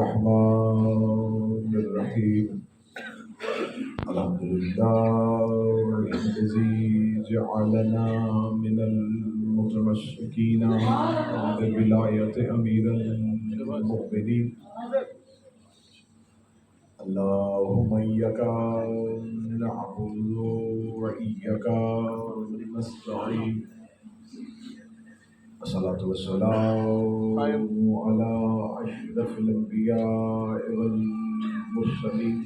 الرحمن الرحيم الحمد لله الذي جعلنا من المتمسكين بولاية أمير المؤمنين اللهم إياك نعبد وإياك نستعين الصلاة والسلام على أشرف الأنبياء والمرسلين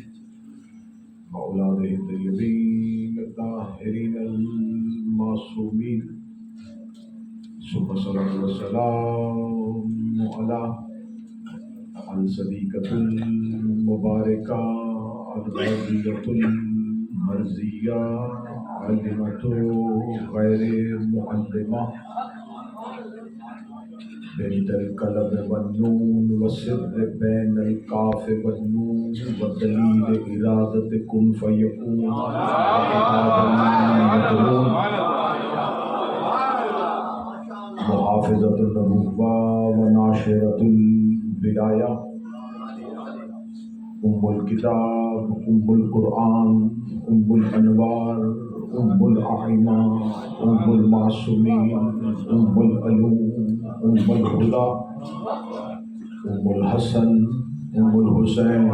وأولاده الطيبين الطاهرين المعصومين ثم الصلاة والسلام على الصديقة المباركة الغازية المرزية عالمة غير معلمة بنت القلم والنون والسر بين القاف والنون والدليل إرادة كن فيكون محافظة النبوة وناشرة الولاية أم الكتاب أم القرآن أم الأنوار أم الأعمى أم المعصومين أم العلوم أم الهدى أم الحسن أم الحسين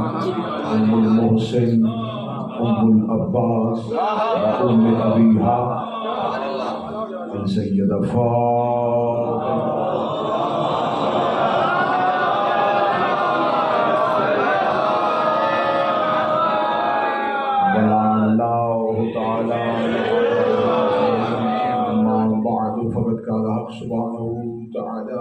أم المحسن أم العباس أم أبيها السيدة فاطمة سبحانه وتعالى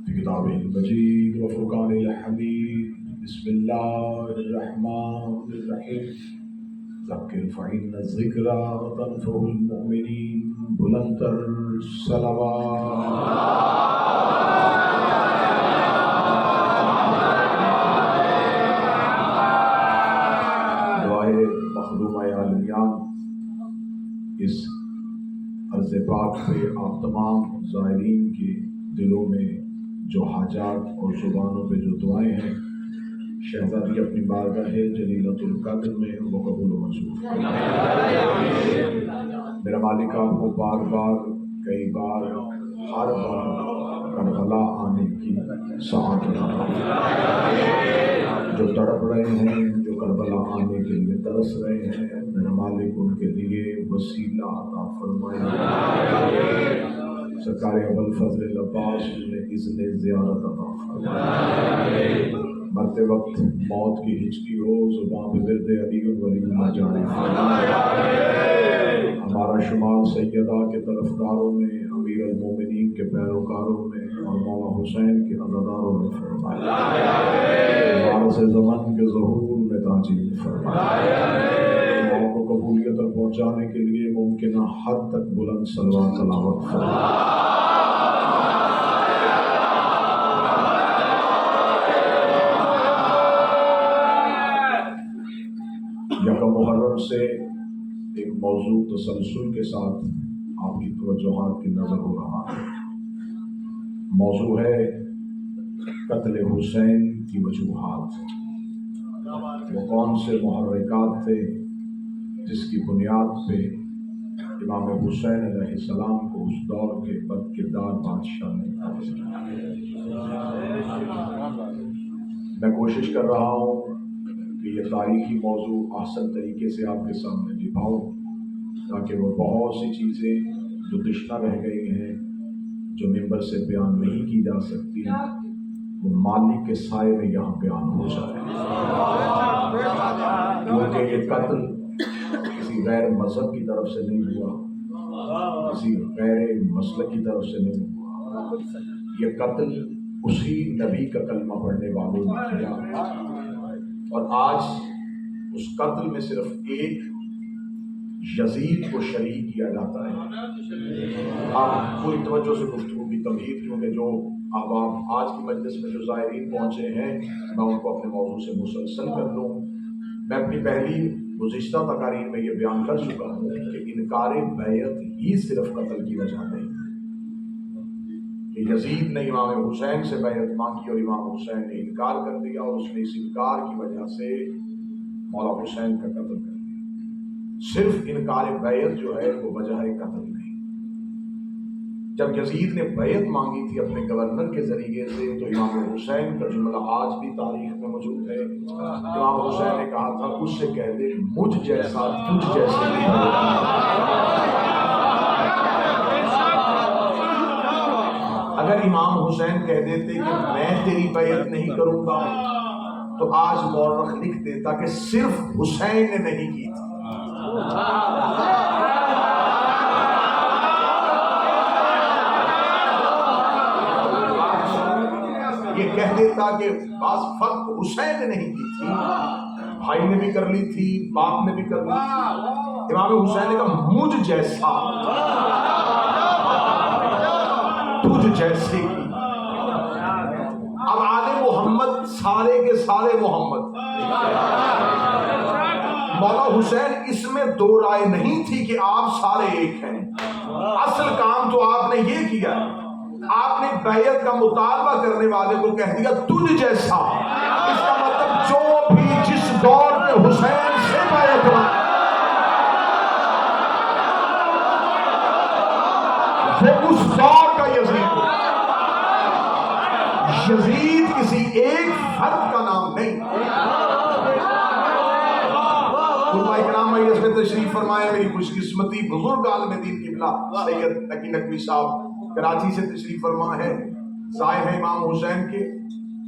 في كتابه المجيد وفرقانه الحميد بسم الله الرحمن الرحيم ذكر فإن الذكرى تنفع المؤمنين بلندتر دعائے مخدومہ عالمیان اس عرض پاک پہ آپ تمام زائرین کے دلوں میں جو حاجات اور زبانوں پہ جو دعائیں ہیں شہزادی اپنی بارگاہ جلیلۃ القدر میں وہ قبول و منظور میرا مالک آپ کو بار بار کئی بار ہر بار کربلا آنے کی سعادت عطا جو تڑپ رہے ہیں جو کربلا آنے کے لیے ترس رہے ہیں میرا مالک ان کے لیے وسیلہ عطا فرمائے سرکار ابوالفضل العباس نے اذن زیارت عطا فرمائے مرتے وقت موت کی ہچکی ہو زبان پہ ورد علی ولی اللہ جاری ہمارا شمال سیدہ کے طرفداروں میں امیر المومنین کے پیروکاروں میں اور مولا حسین کے عزاداروں میں فرمائے وارث زمن کے ظہور میں تاجیل فرمائے دعاؤں کو قبولیت تک پہنچانے کے لیے ممکنہ حد تک بلند صلوات تلاوت فرمائے محرم سے ایک موضوع تسلسل کے ساتھ آپ کی توجہات کی نظر ہو رہا ہے موضوع ہے قتل حسین کی وجوہات وہ کون سے محرکات تھے جس کی بنیاد پہ امام حسین علیہ السلام کو اس دور کے بد کردار بادشاہ نے میں کوشش کر رہا ہوں کہ یہ تاریخی موضوع احسن طریقے سے آپ کے سامنے نبھاؤں تاکہ وہ بہت سی چیزیں جو دشنہ رہ گئی ہیں جو ممبر سے بیان نہیں کی جا سکتی وہ مالک کے سائے میں یہاں بیان ہو جائے کیونکہ یہ قتل کسی غیر مذہب کی طرف سے نہیں ہوا کسی غیر مسلک کی طرف سے نہیں ہوا یہ قتل اسی نبی کا کلمہ پڑھنے والوں نے کیا اور آج اس قتل میں صرف ایک یزید کو شریک کیا جاتا ہے آپ پوری توجہ سے گفتگو کی تمہید کیونکہ جو احباب آج کی مجلس میں جو زائرین پہنچے ہیں میں ان کو اپنے موضوع سے مسلسل کر لوں میں اپنی پہلی گزشتہ تقاریر میں یہ بیان کر چکا ہوں کہ انکار بیعت ہی صرف قتل کی وجہ نہیں کہ یزید نے امام حسین سے بیعت مانگی اور امام حسین نے انکار کر دیا، اور اس نے اس انکار کی وجہ سے مولا حسین کا قتل کر دیا۔ صرف انکار بیعت جو ہے وہ وجہ قتل نہیں۔ جب یزید نے بیعت مانگی تھی اپنے گورنر کے ذریعے سے، تو امام حسین کا جملہ آج بھی تاریخ میں موجود ہے۔ امام حسین نے کہا تھا اس سے کہہ دے مجھ جیسا تجھ جیسے نہیں۔ اگر امام حسین کہہ دیتے کہ میں تیری بیعت نہیں کروں گا تو آج مورخ لکھ دیتا کہ صرف حسین نے نہیں کی تھی۔ یہ کہہ دیتا کہ بعض فرق حسین نے نہیں کی تھی، بھائی نے بھی کر لی تھی، باپ نے بھی کر لی تھی۔ امام حسین نے کہا مجھ جیسا تجھ جیسے کی۔ اب آل محمد سارے کے سارے محمد، مولا حسین اس میں دو رائے نہیں تھی کہ آپ سارے ایک ہیں۔ اصل کام تو آپ نے یہ کیا ہے، آپ نے بیعت کا مطالبہ کرنے والے کو کہہ دیا تجھ جیسا۔ اس کا مطلب جو بھی جس دور میں حسین سے بیعت مانگے وہ اس دور کا یزید ہے۔ یزید کسی ایک فرد کا نام نہیں۔ علماء کرام اس میں تشریف فرمائے، میری خوش قسمتی بزرگ عالم دین قبلہ سید تقی نقوی صاحب کراچی سے تشریف فرما ہے، صاحب ہے امام حسین کے۔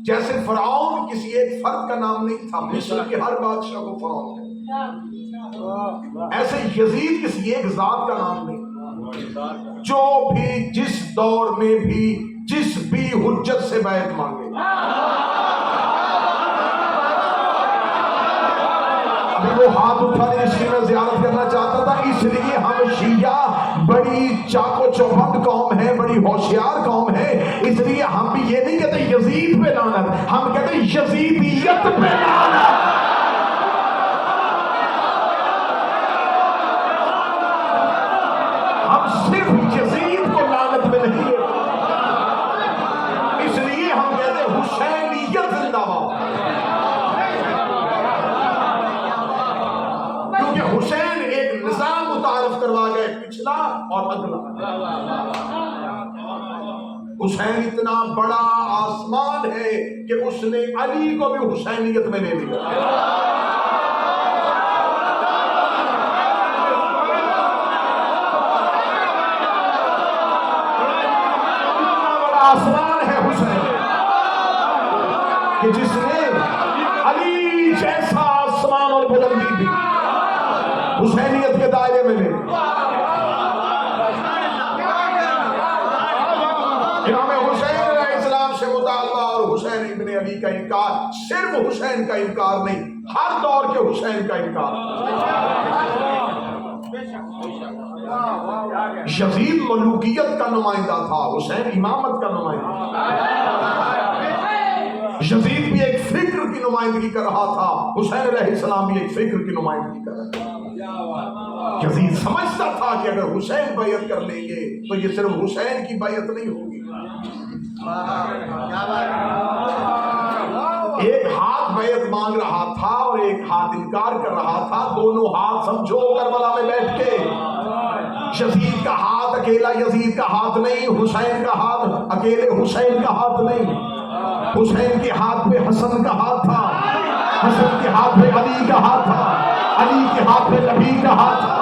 جیسے فرعون کسی ایک فرد کا نام نہیں تھا، مصر کے ہر بادشاہ کو فرعون ہے، ایسے یزید کسی ایک ذات کا نام نہیں۔ جو بھی جس دور میں بھی جس بھی حجت سے بیعت مانگے۔ ابھی وہ ہاتھ اٹھا دے اس لیے میں زیارت کرنا چاہتا تھا، اس لیے ہم شیعہ بڑی چاق و چوبند قوم ہے، بڑی ہوشیار قوم ہے، اس لیے ہم بھی یہ نہیں کہتے یزید پہ لعنت، ہم کہتے یزیدیت پہ لعنت۔ ہم صرف یزید کو لعنت میں نہیں ہے، اس لیے ہم کہتے ہیں حسینیت زندہ باد، کیونکہ حسین ایک نظام متعارف کروا گئے، پچھلا اور اگلا۔ حسین اتنا بڑا آسمان ہے کہ اس نے علی کو بھی حسینیت میں لے لیا۔ آسمان ہے حسین کہ جس نے علی جیسا آسمان اور بلندی بھی حسینیت کے دائرے میں لے۔ امام حسین علیہ السلام سے مطالبہ اور حسین ابن علی کا انکار، صرف حسین کا انکار نہیں، ہر دور کے حسین کا انکار۔ یزید ملوکیت کا نمائندہ تھا، حسین امامت کا نمائندہ تھا۔ یزید بھی ایک فکر کی نمائندگی کر رہا تھا، حسین علیہ السلام بھی ایک فکر کی نمائندگی کر رہا تھا۔ یزید سمجھتا تھا کہ اگر حسین بیعت کر لیں گے تو یہ صرف حسین کی بیعت نہیں ہوگی، ایک ہاتھ بیعت مانگ رہا تھا اور ایک ہاتھ انکار کر رہا تھا، دونوں ہاتھ سمجھو کربلا میں بیٹھ کے۔ یزید کا ہاتھ اکیلا یزید کا ہاتھ نہیں، حسین کا ہاتھ اکیلے حسین کا ہاتھ نہیں، حسین کے ہاتھ پہ حسن کا ہاتھ تھا، حسن کے ہاتھ پہ علی کا ہاتھ تھا، علی کے ہاتھ پہ نبی کا ہاتھ تھا،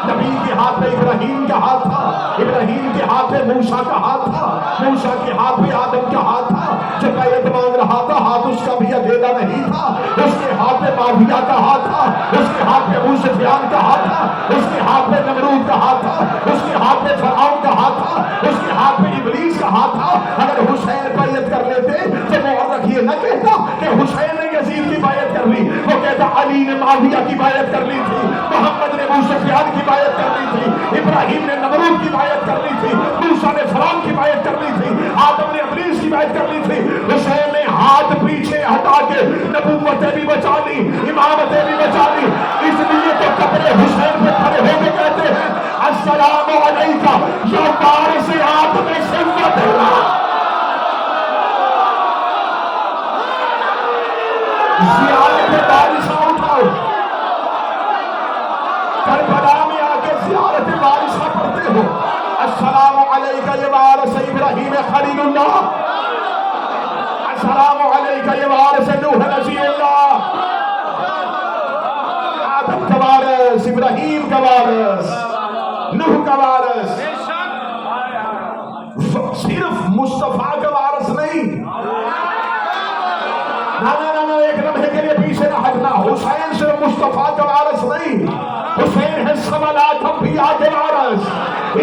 نبی کے ہاتھ پہ ابراہیم کا ہاتھ تھا، ابراہیم کے ہاتھ پہ موسیٰ کا ہاتھ تھا، موسیٰ کے ہاتھ پہ آدم کا ہاتھ تھا۔ جب بیعت مانگ رہا تھا ہاتھ اس کا بھی اکیلا نہیں تھا، اس کے ہاتھ پہ معاویہ کا ہاتھ تھا، اس کے ہاتھ پہ ابو سفیان کا ہاتھ تھا، اس کے ہاتھ پہ نمرود کا ہاتھ تھا، اس کے ہاتھ پہ فرعون کا ہاتھ تھا، اس کے ہاتھ پہ ابلیس کا ہاتھ تھا۔ اگر حسین بیعت کر لیتے تو مورخ یہ نہ کہتا کہ حسین نے یزید کی بیعت کر لی، وہ کہتا علی نے معاویہ کی بیعت کر لی تھی، محمد نے ابو سفیان کی بیعت کر لی تھی، ابراہیم نے نمرود کی بیعت کر لی تھی، موسیٰ نے فرعون کی بیعت کر لی تھی، آدم نے ابلیس کی بیعت کر لی تھی۔ حسین نے ہاتھ پیچھے ہٹا کے نبوتیں بھی بچا لی، امامتیں بھی بچا لی، اس لیے تو قبر حسین پہ کھڑے ہو کے کہتے ہیں السلام علیکہ یا وارث آدم صفوت اللہ۔ زیارت وارثہ اٹھاؤ، کربلا میں آ کے زیارت وارثہ پڑھتے ہو، السلام علیکہ یا وارث ابراہیم خلیل اللہ، السلام علیکہ یا وارث نوح نبی اللہ، آدم کا وارث، ابراہیم کا وارث، نوح کا وارث، صرف مصطفیٰ کا وارث نہیں، نہ ایک لمحے کے لیے پیچھے نہ ہٹنا، حسین صرف مصطفیٰ کا وارث نہیں، حسین ہے سوالات انبیاء کے وارث۔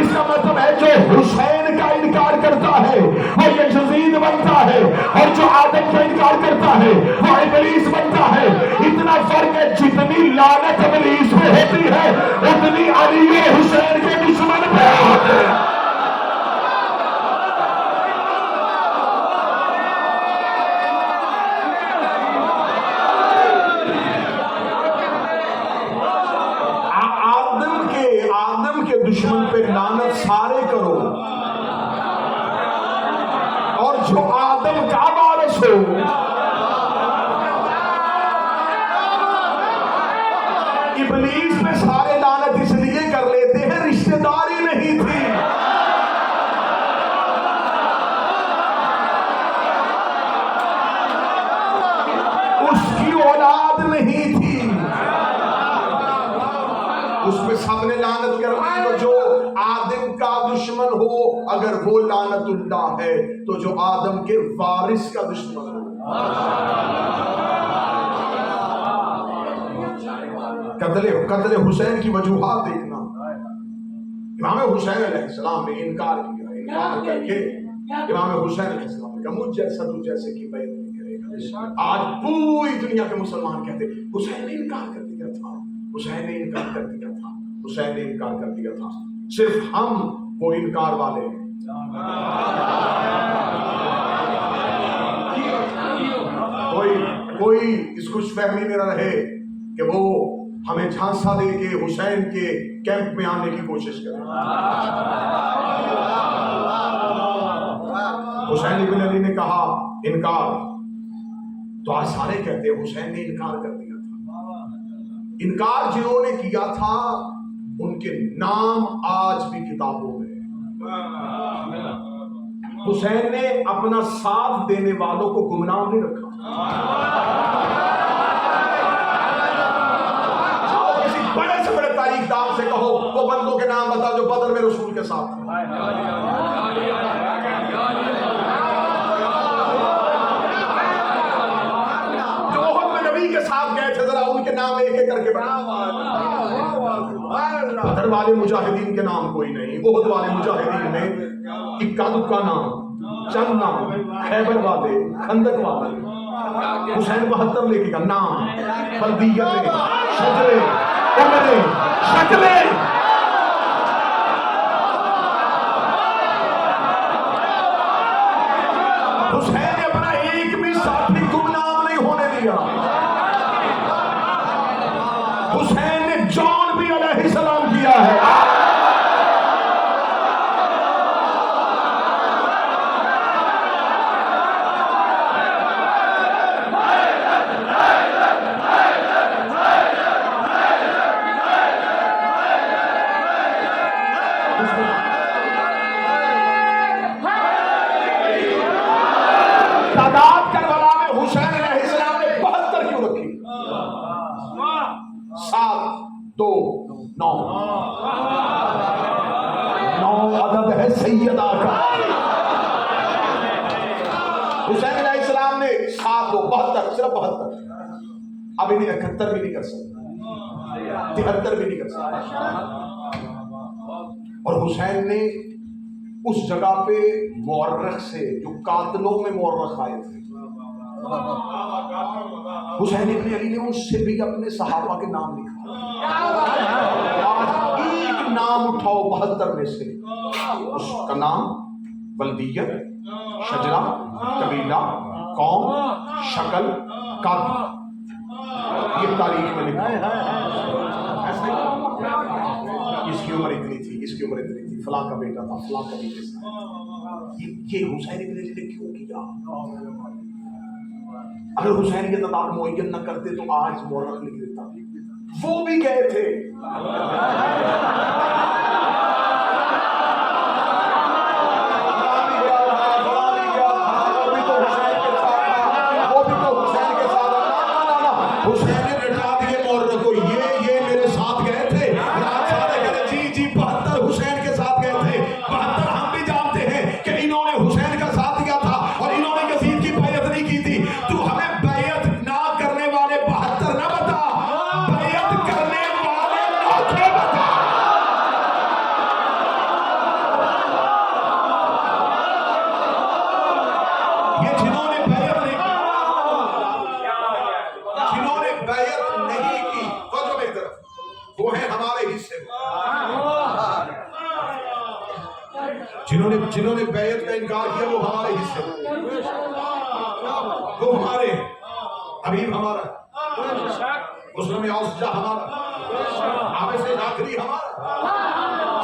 اس کا مطلب ہے جو حسین کا انکار کرتا ہے وہ یزید بنتا ہے، اور جو آدم کا انکار کرتا ہے وہ ابلیس بنتا ہے۔ اتنا فرق ہے، جتنی لعنت ابلیس پہ ہوتی ہے اتنی علی و حسین کے دشمن پہ ہوتے ہیں۔ آدم کے دشمن پہ لعنت سارے کرو، اور جو آدم کا وارث ہو ابلیس پہ سارے لعنت اس لیے کر لیتے ہیں رشتہ داری نہیں تھی، اس کی اولاد نہیں تھی، اس پہ سب نے لعنت کر دی۔ تو جو آدم کا دشمن ہو اگر وہ لعنت اللہ ہے تو جو آدم کے وارث کا دشمن ہو، قتل حسین کی وجوہات دیکھنا۔ امام حسین علیہ السلام نے انکار کیا، انکار کر کے امام حسین علیہ السلام نے کہا مجھ جیسا تو جیسے کی بیعت نہیں کرے گا۔ آج پوری دنیا کے مسلمان کہتے حسین نے انکار کر دیا تھا، حسین نے انکار کر دیا تھا، حسین نے انکار کر دیا تھا۔ صرف ہم وہ انکار والے ہیں۔ کوئی اس خوش فہمی میں نہ رہے کہ وہ ہمیں جھانسا دے کے حسین کے کیمپ میں آنے کی کوشش کرے۔ حسین ابن علی نے کہا انکار، تو آج سارے کہتے ہیں حسین نے انکار کر دیا تھا۔ انکار جنہوں نے کیا تھا ان کے نام آج بھی کتابوں میں۔ حسین نے اپنا ساتھ دینے والوں کو گمنام نہیں رکھا۔ کسی بڑے سے بڑے تاریخ دان سے کہو وہ بندوں کے نام بتا جو بدر میں رسول کے ساتھ تھے، جو احد میں نبی کے ساتھ گئے تھے، ذرا ان کے نام ایک ایک کر کے بتا۔ بدر والے مجاہدین کے نام کوئی نہیں، احد والے مجاہدین میں اکا دکا نام، چند نام، خیبر والے، خندق والے، حسین 72 لے کے کا نام، بلدیتیں، شجرے، عمریں، شکلیں۔ حسین نے اپنا ایک بھی ساتھی گمنام نہیں ہونے دیا۔ حسین نے جان بھی علیہ السلام کیا ہے۔ تعداد کربلا میں حسین علیہ السلام نے 72 کیوں رکھی؟ 7 2 9 عدد ہے سیدہ کا۔ حسین علیہ السلام نے 7 2 72 صرف 72، اب انہیں 71 بھی نہیں کر سکتا، 73 بھی نہیں کر سکتا۔ اور حسین نے اس جگہ پہ مورخ سے جو قاتلوں میں مورخ آئے تھے، حسین ابن علی نے ان سے بھی اپنے صحابہ کے نام لکھا۔ آج ایک نام اٹھاؤ 72 میں سے، اس کا نام بلدیت، شجرہ، قبیلہ، قوم، شکل، قد، یہ تاریخ میں لکھا۔ اس کی عمر اتنی تھی، اس کی عمر اتنی تھی، فلاں کا بیٹا تھا، فلاں کا بیٹا تھا۔ یہ حسین ابن علی نے کیوں کیا؟ اگر حسین کے تعداد معین نہ کرتے تو آج مورخ لکھ دیتا، وہ بھی گئے تھے۔ حسین نے رٹا دیے مورخ کو، یہ میرے ساتھ گئے تھے، رات سارے کہتے جی 72 حسین کے ساتھ گئے تھے، 72 ہم بھی جانتے ہیں کہ انہوں نے حسین کا ساتھ دیا تھا اور انہوں نے یزید کی بیعت نہیں کی تھی۔ تو ہمیں بیعت نہ کرنے والے 72 نہ بتا، بیعت کرنے والے 9 بتا۔ یہ جنہوں نے بیعت نہیں کی قدروں میں ایک طرف، وہ ہیں ہمارے حصے میں۔ جنہوں نے بیعت کا انکار کیا وہ ہمارے حصے میں، وہ ہمارے ہیں۔ حبیب ہمارا، مسلم اوسجا ہمارا، عابس ناقری ہمارا،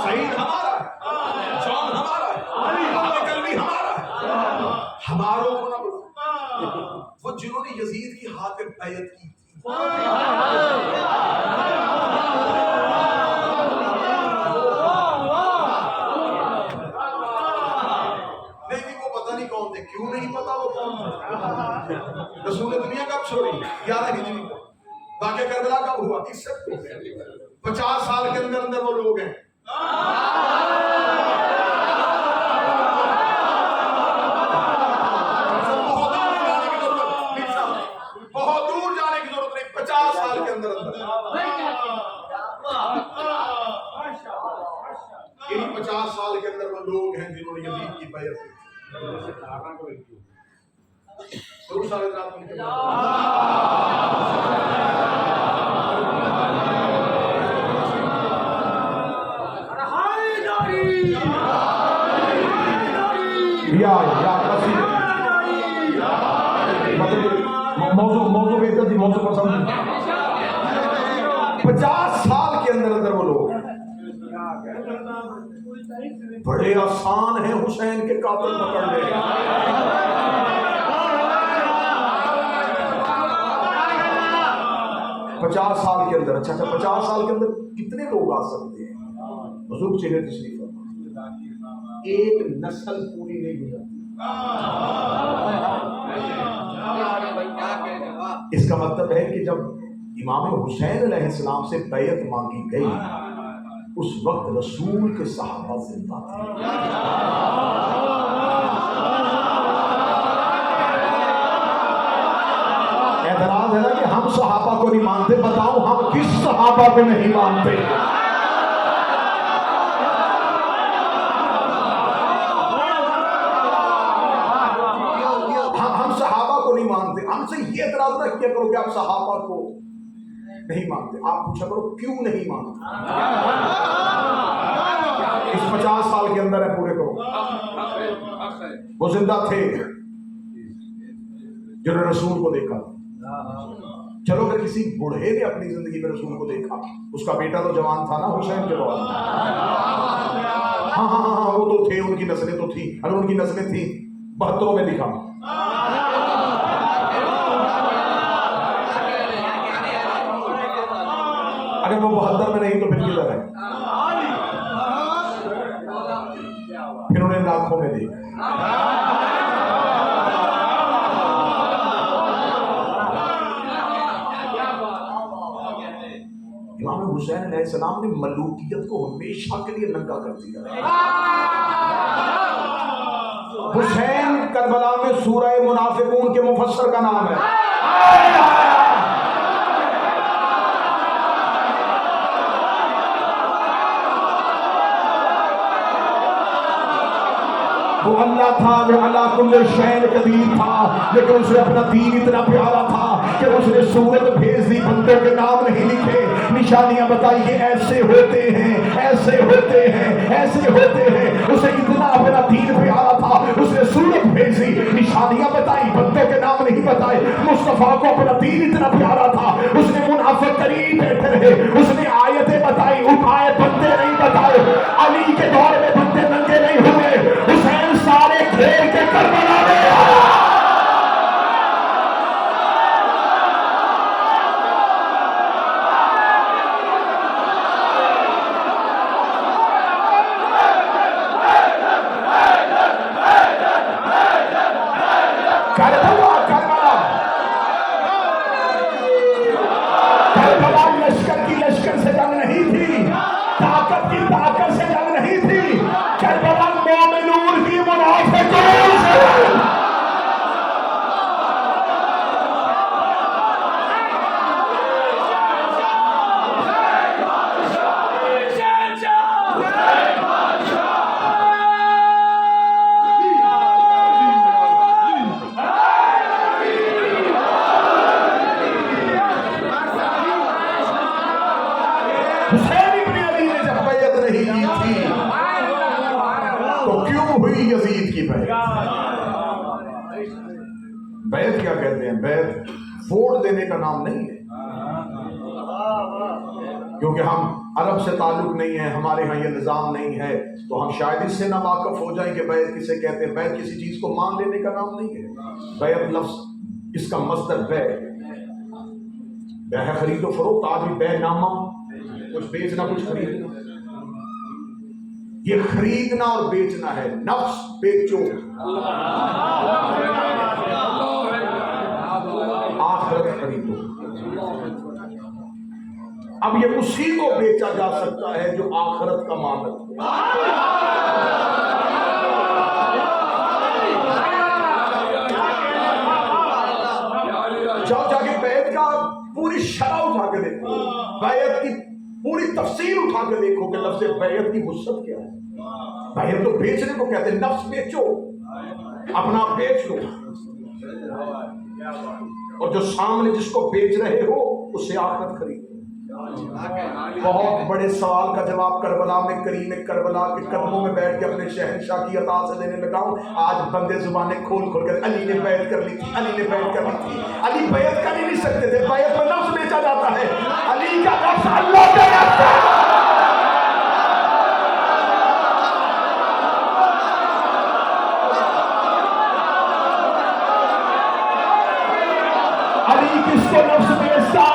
سعید ہمارا، جان ہمارا، محمد کلبی ہمارا۔ ہماروں کو نہ بلا، وہ جنہوں نے یزید کی ہاتھ میں بیعت کی تھی۔ کیوں نہیں پتا وہ کون تھا؟ رسول دنیا کب چھوڑی؟ 11 ہجری کو۔ واقعہ کربلا کب ہوا؟ 50 سال کے اندر اندر وہ لوگ ہیں۔ بہت دور جانے کی ضرورت نہیں، 50 سال کے اندر اندر انہی 50 سال کے اندر وہ لوگ ہیں جنہوں نے یزید کی بیعت کی۔ موضوع بہتر تھی، موضوع پسند 50 سال کے اندر اندر وہ لوگ بڑے آسان ہیں حسین کے قاتل پکڑنے۔ 50 سال کے اندر، اچھا 50 سال کے اندر کتنے لوگ آ سکتے ہیں؟ حضور چہرے تشریف فرما، ایک نسل پوری نہیں گزرتی۔ اس کا مطلب ہے کہ جب امام حسین علیہ السلام سے بیعت مانگی گئی اس وقت رسول کے صحابہ زندہ تھے۔ اعتراض ہے نا کہ ہم صحابہ کو نہیں مانتے، بتاؤ ہم کس صحابہ کو نہیں مانتے؟ ہم صحابہ کو نہیں مانتے، ہم سے یہ اعتراض نہ کیا کرو کہ آپ صحابہ کو نہیں مانتے، آپ پوچھا کرو کیوں نہیں مانتے؟ اس 50 سال کے اندر ہے، پورے کرو۔ وہ زندہ تھے جنہوں نے رسول کو دیکھا۔ چلو اگر کسی بوڑھے نے اپنی زندگی میں رسول کو دیکھا، اس کا بیٹا تو جوان تھا نا حسین کے بعد، ہاں وہ تو تھے، ان کی نسلیں تو تھی، اگر ان کی نسلیں تھیں 72 میں دکھا۔ اگر وہ 72 میں نہیں تو پھر کدھر ہے؟ پھر انہیں لاکھوں میں دیکھا۔ امام حسین علیہ السلام نے ملوکیت کو ہمیشہ کے لیے ننگا کر دیا۔ حسین کربلا میں سورہ منافقون کے مفسر کا نام ہے۔ وہ اللہ تھا، وہ اللہ کل شین قدیر تھا، لیکن اس نے اپنا دین اتنا پیارا تھا کہ اس نے سورت بھیج دی، بندوں کے نام نہیں لکھے، نشانیاں بتائی یہ ایسے ہوتے ہیں، ایسے ہوتے ہیں، ایسے ہوتے ہیں۔ اسے اتنا اپنا دین پیارا تھا، اس نے سورت بھیجی، نشانیاں بتائی، بندوں کے نام نہیں بتائے۔ مصطفیٰ کو اپنا دین اتنا پیارا تھا، اس نے منافق قریب بیٹھے رہے، اس نے آیتیں بتائی، اٹھائے بندے نہیں بتائے۔ علی کے دور میں بندے ننگے نہیں ہوئے، حسین سارے گھیر کے کربلا میں آیا۔ بیعت کیا کہتے ہیں؟ بیعت ووٹ دینے کا نام نہیں ہے، کیونکہ ہم عرب سے تعلق نہیں ہے، ہمارے ہاں یہ نظام نہیں ہے، تو ہم شاید اس سے نہ واقف ہو جائیں کہ بیعت کسے کہتے ہیں۔ بیعت کسی چیز کو مان لینے کا نام نہیں ہے۔ بیعت لفظ اس کا مصدر بیع ہے، خرید و فروخت، آدمی بیع نامہ، کچھ بیچنا کچھ خریدنا، یہ خریدنا اور بیچنا ہے۔ نفس بیچو، آخرت خریدو۔ اب یہ اسی کو بیچا جا سکتا ہے جو آخرت کا مالک ہو۔ جاؤ جا کے بیعت کا پوری شرح اٹھا کے دیکھو، بیعت کی پوری تفسیر اٹھا کے دیکھو کہ لفظ بیعت کی وسعت کیا ہے۔ بیعت تو بیچنے کو کہتے ہیں، نفس بیچو، اپنا بیچ لو، اور جو سامنے جس کو بیچ رہے ہو اس سے آخرت خریدو۔ بہت بڑے سوال کا جواب کربلا میں کریم کربلا کے قدموں میں بیٹھ کے اپنے شہنشاہ کی عطا سے دینے لگا ہوں۔ آج بندے زبانیں کھول کھول کر علی نے بیعت کر لی تھی، علی نے بیعت کر لی تھی۔ علی بیعت کر ہی نہیں سکتے تھے، بیعت میں نفس بیچا جاتا ہے، علی کا نفس اللہ کا نفس ہے۔ علی کس کو نفس بیچتا؟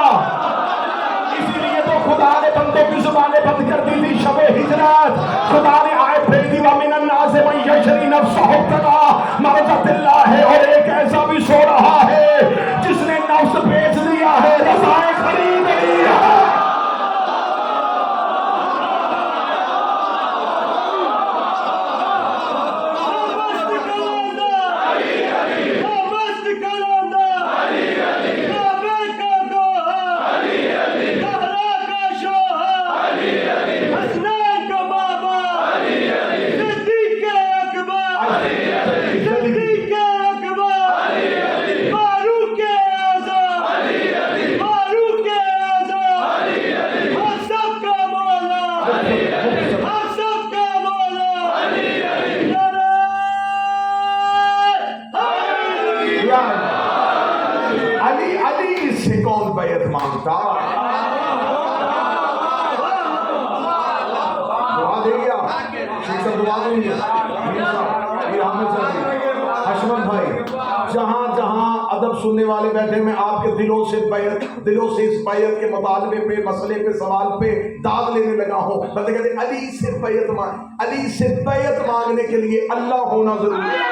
اسی لیے تو خدا نے بندوں کی زبانیں بند کر دی تھی شب ہجرت۔ خدا نے آیت بھیج دی وَمِنَ النَّاسِ مَن يَشْرِي نَفْسَهُ ابْتِغَاءَ مَرْضَاتِ اللَّهِ، اور ایک ایسا بھی سو رہا ہے جس نے نفس بیچ دیا ہے، رضائیں خرید لی ہے۔ علی سے کون بیعت مانگتا؟ دعا دے گیا، شیخ صاحب دعا دیں گے، حشمت بھائی، جہاں جہاں ادب سننے والے بیٹھے میں آپ کے دلوں سے اس بیعت کے مطالبے پہ، مسئلے پہ، سوال پہ داد لینے لگا ہوں۔ بندے کہتے ہیں علی سے بیعت مانگنے کے لیے اللہ ہونا ضروری ہے۔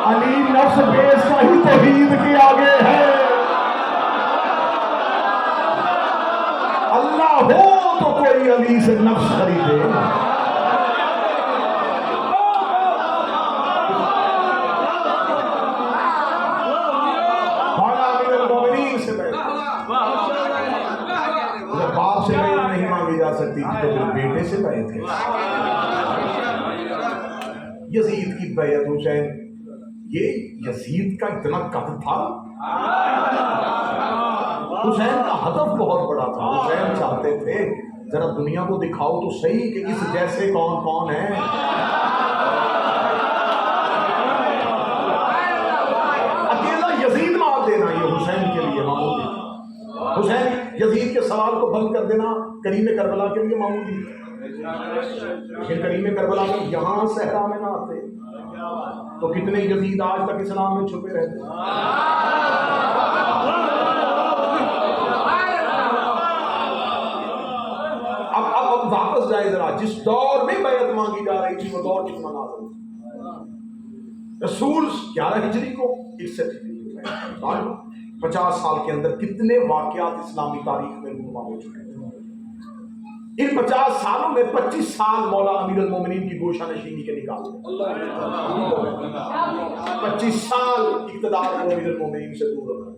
علی نفس بیچتا ہی توحید کے آگے ہے۔ اللہ ہو تو کوئی علی سے نفس خریدے۔ باپ سے بیعت نہیں مانگی جا سکتی تھی تو پھر بیٹے سے بیعت کیسے؟ یزید کی بیعت حسین، یہ یزید کا اتنا قد تھا، حسین کا ہدف بہت بڑا تھا۔ حسین چاہتے تھے ذرا دنیا کو دکھاؤ تو صحیح کہ اس جیسے کون کون ہے۔ اکیلا یزید مار دینا یہ حسین کے لیے معمولی تھا۔ حسین یزید کے سوال کو بند کر دینا کریم کربلا کے لیے معمولی تھا، لیکن کریم کربلا میں یہاں صحرا میں نہ آتے تو کتنے یزید آج تک اسلام میں چھپے رہتے۔ اب واپس جائے ذرا، جس دور میں بیعت مانگی جا رہی تھی وہ دور کتنا نازل تھا۔ رسول 11 ہجری کو 50 سال کے اندر کتنے واقعات اسلامی تاریخ میں رونما ہو چکے ہیں۔ ان 50 سالوں میں 25 سال مولا امیر المومنین کی گوشہ نشینی کے نکالے، 25 سال اقتدار کو امیر المومنین سے دور رکھا،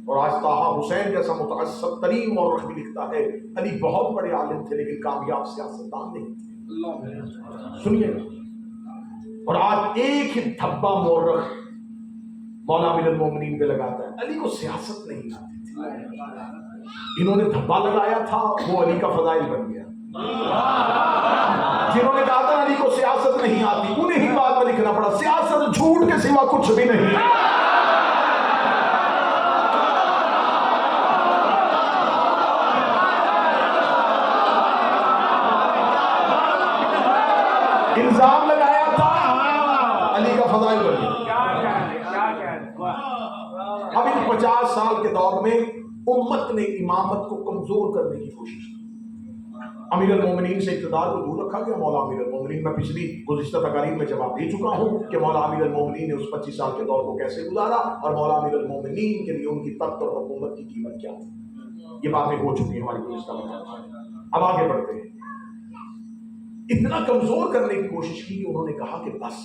اور آج طٰہٰ حسین جیسا متعصب ترین مورخ بھی لکھتا ہے علی بہت بڑے عالم تھے لیکن کامیاب سیاستدان نہیں تھے۔ سنیے، اور آج ایک ہی دھبا مورخ مولا امیر المومنین پہ لگاتا ہے، علی کو سیاست نہیں آتی تھی، انہوں نے دھبا لگایا تھا، وہ علی کا فضائل بن گیا۔ جنہوں نے کہا تھا علی کو سیاست نہیں آتی، انہیں ہی بعد میں لکھنا پڑا سیاست جھوٹ کے سوا کچھ بھی نہیں۔ الزام لگایا تھا علی کا فضائل بنی۔ اب ان 50 سال کے دور میں امت نے امامت کو کمزور کرنے کی کوشش کی۔ امیر المومنین سے اقتدار کو دور رکھا گیا مولا امیر المومنین۔ میں پچھلی گزشتہ تقاریر میں جواب دے چکا ہوں کہ مولا امیر المومنین نے اس 25 سال کے دور کو کیسے گزارا اور مولا امیر المومنین کے لیے ان کی تخت اور حکومت کی قیمت کیا تھی۔ یہ باتیں ہو چکی ہیں ہماری گزشتہ میں۔ اب آگے بڑھتے ہیں۔ اتنا کمزور کرنے کی کوشش کی کہ انہوں نے کہا کہ بس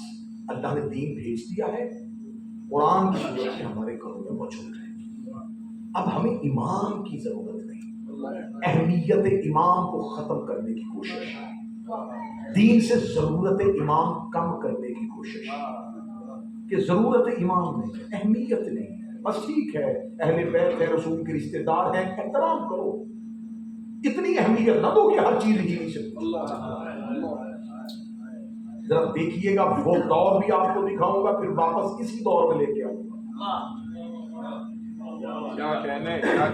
اللہ نے دین بھیج دیا ہے، قرآن کی صورت میں ہمارے گھروں میں موجود ہے، اب ہمیں امام کی ضرورت نہیں۔ اہمیت امام کو ختم کرنے کی کوشش، دین سے ضرورت امام کم کرنے کی کوشش، کہ ضرورت امام نہیں، اہمیت نہیں ہے، بس ٹھیک ہے اہل بیت ہے، رسول کے رشتے دار ہیں، احترام کرو، اتنی اہمیت نہ دو کہ ہر چیز ہی نہیں چلتی۔ ذرا دیکھیے گا وہ دور بھی آپ کو دکھاؤں گا، پھر واپس اسی دور میں لے کے آؤں گا۔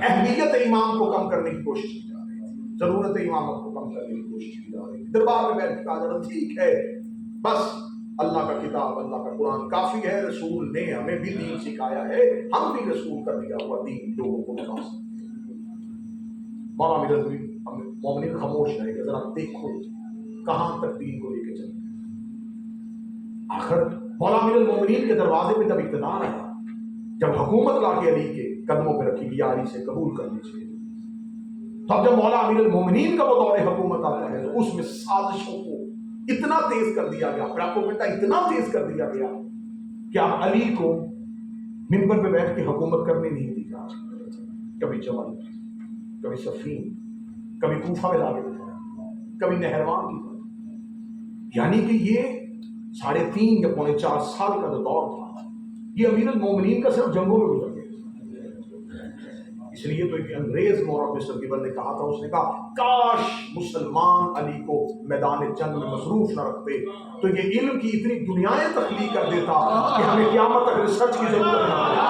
اہمیت امام کو کم کرنے کی کوشش کی جا رہی ہے، ضرورت امامت کو کم کرنے کی کوشش کی جا رہی ہے۔ دربار میں بیٹھ کے کہا جا رہا ٹھیک ہے بس اللہ کا کتاب، اللہ کا قرآن کافی ہے، رسول نے ہمیں بھی دین سکھایا ہے، ہم بھی رسول کا دیا ہوا دین لوگوں کو بتا سکتے ہیں۔ مولا امیر المومنین خاموش رہے گا، ذرا دیکھو کہاں تک دین کو لے کے چلتے ہیں۔ آخر مولا امیر المومنین کے دروازے پہ جب اقتدار آیا، جب حکومت لا کے علی کے قدموں پہ رکھی گئی علی سے قبول کر لیجیے، تب جب مولا امیر المومنین کا وہ دور حکومت آتا ہے تو اس میں سازشوں کو اتنا تیز کر دیا گیا، پراپوگنڈا اتنا تیز کر دیا گیا کہ آپ علی کو منبر پہ بیٹھ کے حکومت کرنے نہیں دی جا رہی۔ کبھی جمل، کبھی صفین، کبھی کوفہ میں لا کے بٹھایا، کبھی نہروان کی طرف، یعنی کہ یہ 3.5 یا 4.5 سال کا جو دور تھا یہ امیر المومنین کا صرف جنگوں میں گزر گیا۔ اس لیے تو ایک انگریز مورخ مسٹر گیبن نے کہا تھا، اس نے کہا کاش مسلمان علی کو میدان جنگ میں مصروف نہ رکھتے تو یہ علم کی اتنی دنیایں تخلیق کر دیتا کہ ہمیں قیامت تک ریسرچ کی ضرورت نہ پڑے۔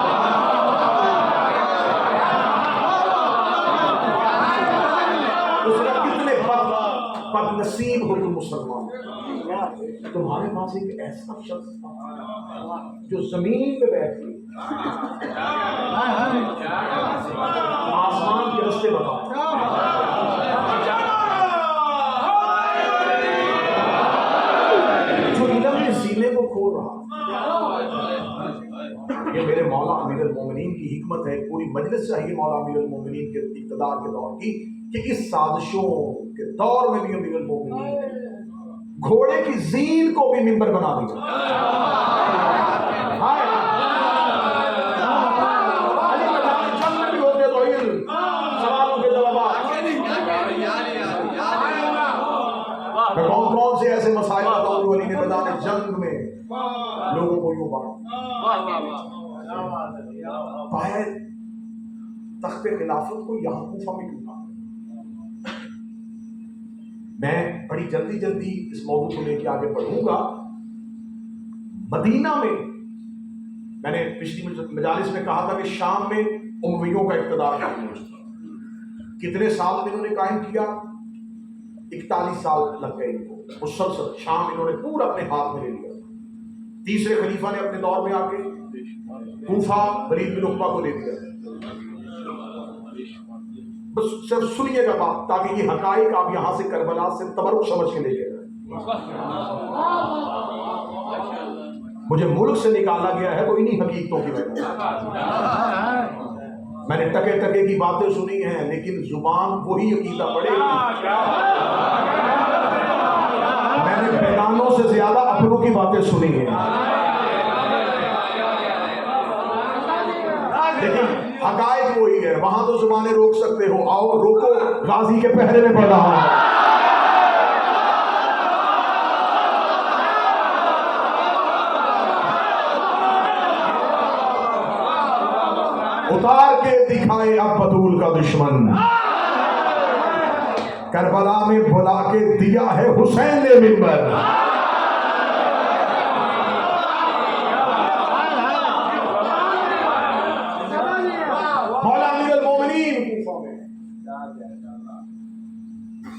بد نصیب ہو تم مسلمان، تمہارے پاس ایک ایسا شخص تھا جو زمین پہ بیٹھ کے آسمان کے رستے بتا، جو علم کے سینے کو کھول رہا۔ یہ میرے مولا امیر المومنین کی حکمت ہے، پوری مجلس چاہیے مولا امیر المومنین کے اقتدار کے دور کی کہ اس سازشوں کے دور میں بھی امیر المومنین نے گھوڑے کی زین کو بھی منبر بنا دیا۔ علی میدان جنگ میں بھی ہوتے تو علم، سوالوں کے جوابات، میں کون سے ایسے مسائل بتاؤں جو علی نے میدان جنگ میں لوگوں کو یوں بانٹا۔ پائے تخت خلافت کو یہاں کوفہ میں کیوں تھا؟ میں بڑی جلدی اس موضوع کو لے کے آگے بڑھوں گا۔ مدینہ میں نے پچھلی مجالس میں کہا تھا کہ شام میں امویوں کا اقتدار قائم ہو چکا۔ کتنے سال انہوں نے قائم کیا؟ 41 سال لگ گئے ان کو۔ مسلسل شام انہوں نے پورا اپنے ہاتھ میں لے لیا۔ تیسرے خلیفہ نے اپنے دور میں آ کے کوفہ ولید بن عقبہ کو دے دیا۔ بس صرف سنیے گا بات تاکہ یہ حقائق آپ یہاں سے کربلا سے تبرک سمجھ کے لے کے جائیں۔ مجھے ملک سے نکالا گیا ہے تو انہی حقیقتوں کی وجہ سے۔ میں نے ٹکے کی باتیں سنی ہیں لیکن زبان وہی عقیدہ پڑے گی۔ میں نے بیگانوں سے زیادہ اپنوں کی باتیں سنی ہیں لیکن حقائق وہی ہے۔ وہاں تو زبانیں روک سکتے ہو، آؤ روکو، غازی کے پہرے میں پڑ رہا ہے۔ اتار کے دکھائے اب بطول کا دشمن، کربلا میں بلا کے دیا ہے حسین نے منبر. مولا امیر المومنین کوفہ میں،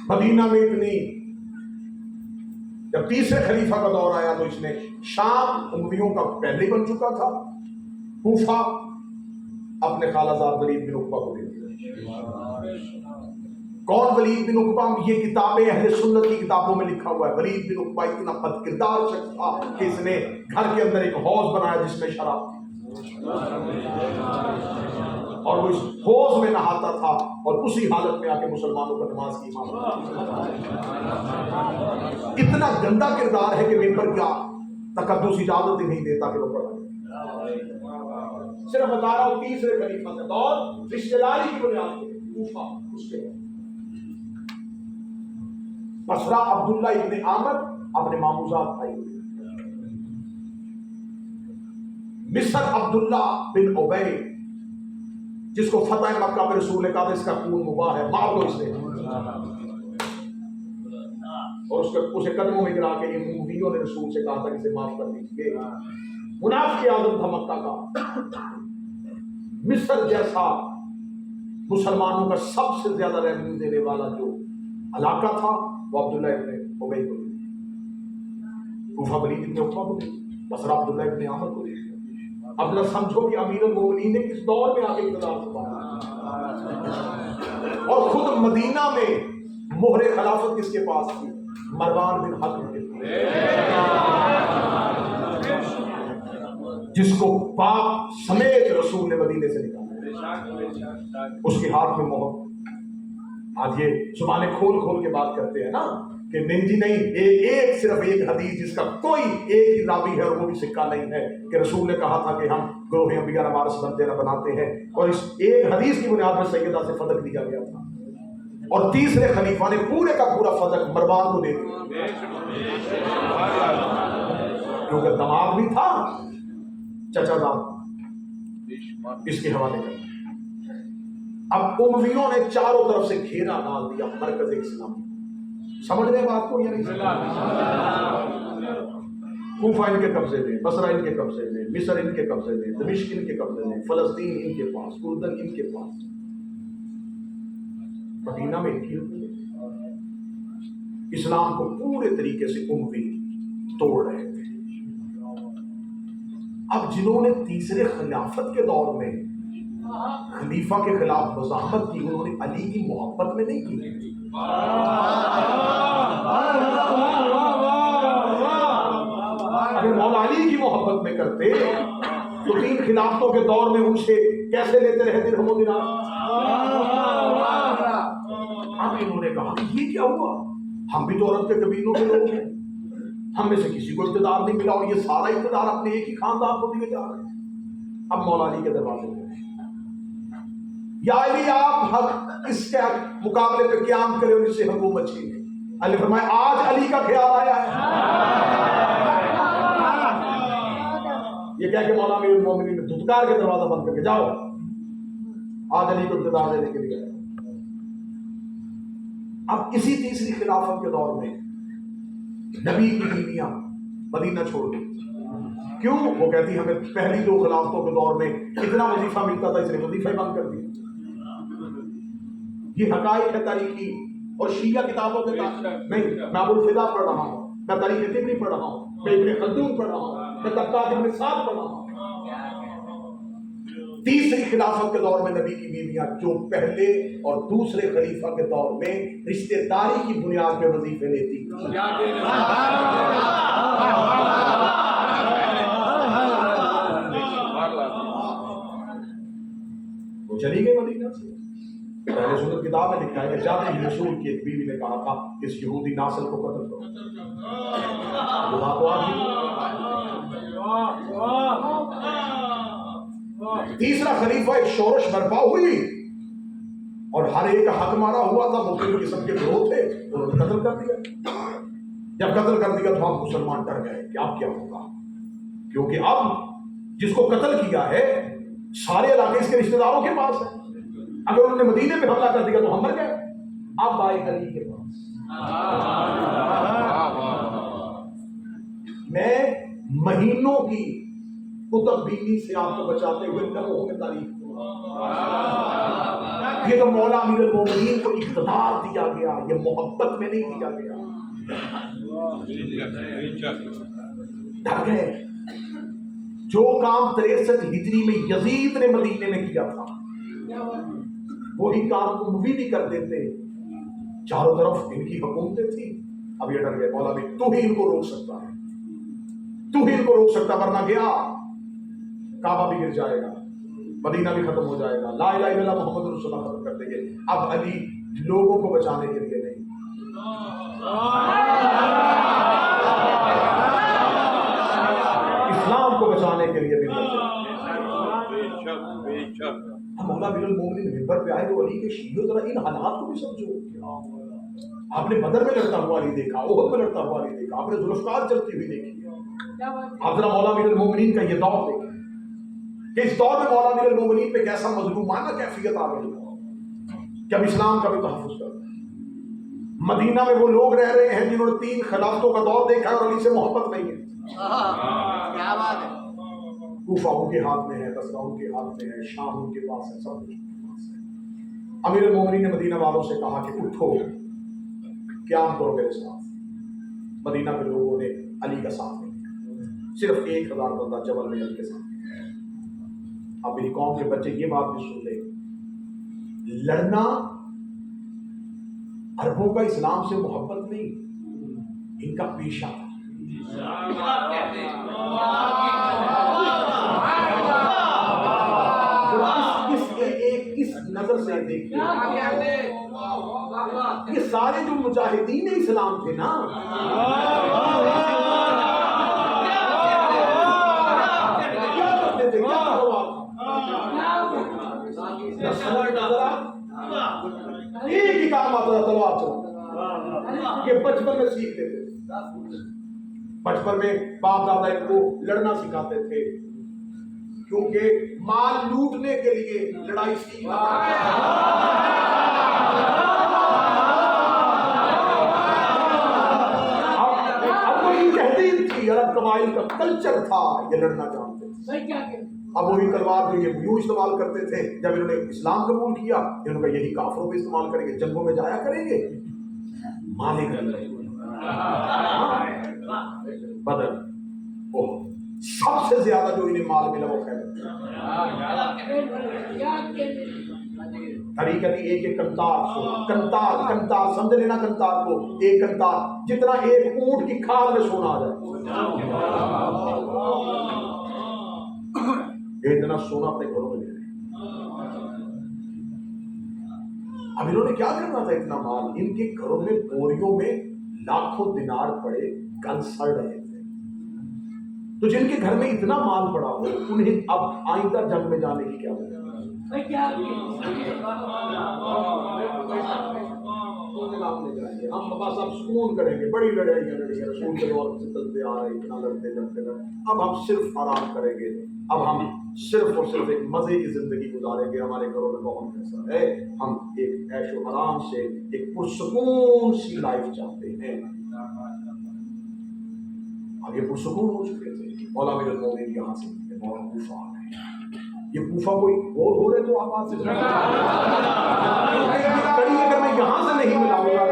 مدینہ میں اتنی. جب تیسرے خلیفہ کا دور آیا تو اس نے شام امویوں کا پہلے بن چکا تھا، کوفہ اپنے خالہ زاد ولید بن عقبہ کو دے دیا. کون ولید بن عقبہ؟ یہ کتابیں اہل سنت کی کتابوں میں لکھا ہوا ہے. ولید بن عقبہ اتنا بد کردار شخص تھا کہ اس نے گھر کے اندر ایک حوض بنایا جس میں شراب تھی، اور وہ اس حوض میں نہاتا تھا اور اسی حالت میں آ کے مسلمانوں کو نماز کی امامت. اتنا گندا کردار ہے کہ منبر کیا تقدس اجازت ہی نہیں دیتا کہ وہ پڑھائے. صرف بتا رہا ہوں تیسرے خلیفہ کا دور رشتہ داری کی بنیاد پہ کوفہ اس کے بصرہ عبداللہ ابن عامر اپنے ماموزات بھائی، مصر عبداللہ بن عبی جس کو فتح مکہ پہ رسول نے کہا تھا اس کا خون مباح ہے، مار دو اسے، اور اسے قدموں میں گرا کے امویوں نے رسول سے کہا تھا کہ اسے معاف کر دیجیے. منافق اعظم تھا مکہ کا. مصر جیسا مسلمانوں کا سب سے زیادہ رہنمائی دینے والا جو علاقہ تھا وہ عبداللہ ابن عبی کو دیا، کوفہ ولید ابن عقبہ کو دیا، بصرہ عبداللہ ابن عامر کو دیا. اب نہ سمجھو کہ امیر المومنین نے کس دور میں آگے اقتدار سنبھالا، اور خود مدینہ میں مہر خلافت کس کے پاس تھی؟ مروان بن حکم کے پاس، جس کو پاک سمیت رسول نے مدینے سے نکالا. اس کے ہاتھ میں مہر. آج یہ زبانیں کھول کھول کے بات کرتے ہیں نا کہ نہیں جی نہیں، صرف ایک حدیث جس کا کوئی ایک ہی راوی ہے اور وہ بھی سکہ نہیں ہے کہ رسول نے کہا تھا کہ ہم گروہ انبیاء وارث بناتے ہیں، اور اس ایک حدیث کی بنیاد پر سیدہ سے فتح دیا گیا تھا. اور تیسرے خلیفہ نے پورے کا پورا فتح مروان کو دے دیا کیونکہ دماغ بھی تھا چچا زاد اس کے حوالے کر. اب امویوں نے چاروں طرف سے گھیرا ڈال دیا مرکز اسلام. سمجھ رہے بات کو یا نہیں؟ کوفہ ان کے قبضے میں، بصرہ ان کے قبضے میں، مصر ان کے قبضے میں، دمشق ان کے قبضے میں، فلسطین ان کے پاس، اردن ان کے پاس، مدینہ میں ان کی حکومت. اسلام کو پورے طریقے سے اموی توڑ رہے تھے. اب جنہوں نے تیسرے خلافت کے دور میں خلیفہ کے خلاف مزاحمت کی، انہوں نے علی کی محبت میں نہیں کی. اگر مولا علی کی محبت میں کرتے تو تین خلافتوں کے دور میں ان سے کیسے لیتے رہے درہم و دینار. اب انہوں نے کہا یہ کیا ہوا، ہم بھی تو عرب کے قبیلوں کے لوگ ہیں، ہم میں سے کسی کو اقتدار نہیں ملا اور یہ سارا اقتدار اپنے ایک ہی خاندان کو دیے جا رہے ہیں. اب مولا علی کے دروازے میں یا علی آپ حق اس کے مقابلے پہ قیام کرے اور اس سے حکومت چھینے. علی فرمائے آج علی کا خیال آیا ہے. یہ کہہ کہ مولا امیر المومنین نے دھتکار کے دروازہ بند کر کے جاؤ آج علی کو اقتدار دینے کے لیے. اب اسی تیسری خلافت کے دور میں نبی کی بیویاں مدینہ چھوڑ گئی. کیوں؟ وہ کہتی ہمیں پہلی دو خلافتوں کے دور میں اتنا وظیفہ ملتا تھا، اس نے وظیفہ بند کر دیا. یہ حقائق ہے تاریخی، اور شیعہ کتابوں کے نہیں، میں ابو الفدا پڑھ رہا ہوں، میں تاریخ طبری پڑھ رہا ہوں، میں ابن خلدون پڑھ رہا ہوں، میں طبقات ابن سعد پڑھ رہا ہوں. تیسری خلافت کے دور میں نبی کی بیویاں جو پہلے اور دوسرے خلیفہ کے دور میں رشتہ داری کی بنیاد پہ وظیفے لیتی وہ چلی گئی مدینہ سے. پہلے سنت کتاب میں لکھا ہے کہ جاتے ہی رسول کی ایک بیوی نے کہا تھا کہ اس یہودی نسل کو قتل کرو. تیسرا خلیفہ ایک شورش برپا ہوئی اور ہر ایک کا حق مارا ہوا تھا، مختلف قسم کے گروہ تھے، انہوں نے قتل کر دیا. جب قتل کر دیا تو ہم مسلمان ڈر گئے کہ اب کیا ہوگا، کیونکہ اب جس کو قتل کیا ہے سارے علاقے اس کے رشتہ داروں کے پاس ہیں. اگر انہوں نے مدینے پہ حملہ کر دیا تو ہم مر گئے. اب آئے علی کے پاس، میں مہینوں کی کتب بینی سے آپ کو بچاتے ہوئے لمحوں میں تعریف یہ تو مولا امیر المومنین کو اقتدار دیا گیا، یہ محبت میں نہیں دیا گیا۔ ڈر گئے۔ جو کام 63 ہجری میں یزید نے مدینے میں کیا تھا وہی کام تم بھی کر دیتے، چاروں طرف ان کی حکومتیں تھیں۔ اب یہ ڈر گئے، مولا بھی تو ہی ان کو روک سکتا ہے، تو ہی ان کو روک سکتا، ورنہ گیا کعبہ بھی گر جائے گا، مدینہ بھی ختم ہو جائے گا، لا الہ الا اللہ محمد رسول اللہ ختم کر دیں گے۔ اب علی لوگوں کو بچانے کے لیے نہیں، اسلام کو بچانے کے لیے بھی نہیں۔ مولا امیر المومنین منبر پہ آئے تو علی کے شیعوں ذرا ان حالات کو بھی سمجھو۔ آپ نے بدر میں لڑتا ہوا نہیں دیکھا، احد میں لڑتا ہوا نہیں دیکھا، آپ نے ذوالفقار چلتی ہوئی دیکھی۔ آپ ذرا مولا امیر المومنین کا یہ دور دیکھیں کہ اس دور میں مولا امیر المومنین پہ کیسا مظلومانہ کیفیت آ گئی کہ اب اسلام کا بھی تحفظ کرنا۔ مدینہ میں وہ لوگ رہ رہے ہیں جنہوں نے 3 خلافتوں کا دور دیکھا ہے اور علی سے محبت نہیں ہے۔ کیا بات ہے۔ کوفہ ان کے ہاتھ میں ہے، بصرہ ان کے ہاتھ میں ہے، شام ان کے پاس ہے، سب کچھ ان کے پاس ہے۔ امیر المومنین نے مدینہ والوں سے کہا کہ اٹھو، قیام کرو میرے ساتھ۔ مدینہ کے لوگوں نے علی کا ساتھ دیا، صرف 1000 بندہ جبل میں علی کے ساتھ۔ اب میری قوم کے بچے یہ بات بھی سن لیں، لڑنا عربوں کا اسلام سے محبت نہیں، ان کا پیشہ تھا۔ اس نظر سے دیکھیے، یہ سارے جو مجاہدین اسلام تھے نا، کیا کرتے تھے، کیا ہوا؟ ایک ہی کام آتا تھا، تلوار چلانا۔ یہ بچپن میں سیکھتے تھے، بچپن میں باپ دادا ان کو لڑنا سکھاتے تھے، کیونکہ مال لوٹنے کے لیے لڑائی سیکھنا اب وہی تحریر تھی، عرب قبائل کا کلچر تھا، یہ لڑنا جانتے تھے۔ اب وہی تلوار جو یہ یوں استعمال کرتے تھے، جب انہوں نے اسلام قبول کیا انہوں نے یہی کافروں پہ استعمال کریں گے، جنگوں میں جایا کریں گے، مالک بدر سب سے زیادہ جو انہیں مال ملا وہ خیر طریقہ تھی۔ ایک کنتار سمجھ لینا، کنتار کو ایک کنتار جتنا ایک اونٹ کی کھال میں سونا آ جائے، اتنا سونا اپنے گھروں میں لے رہے۔ اب انہوں نے کیا کرنا تھا اتنا مال؟ ان کے گھروں میں بوریوں میں لاکھوں دینار پڑے، گن سڑ رہے تھے۔ تو جن کے گھر میں اتنا مال پڑا ہو انہیں اب آئندہ جنگ میں جانے کی کیا وجہ؟ ہم بس اب سکون کریں گے، بڑی لڑائیاں لڑیں گے، رسول کے دور سے چلتے آ رہے اتنا لڑتے اب ہم صرف آرام کریں گے، اب ہم صرف اور صرف ایک مزے کی زندگی گزاریں گے، ہمارے گھروں میں بہت ایسا ہے، ہم ایک عیش و آرام سے ایک پرسکون سی لائف چاہتے ہیں۔ اب یہ پرسکون ہو چکے تھے، مولا امیر المومنین یہاں سے مولا کوفہ آ گئے۔ یہ کوفہ کوئی اور ہو رہے تو آپ آج سے کڑی اگر میں یہاں سے نہیں ملاؤں گا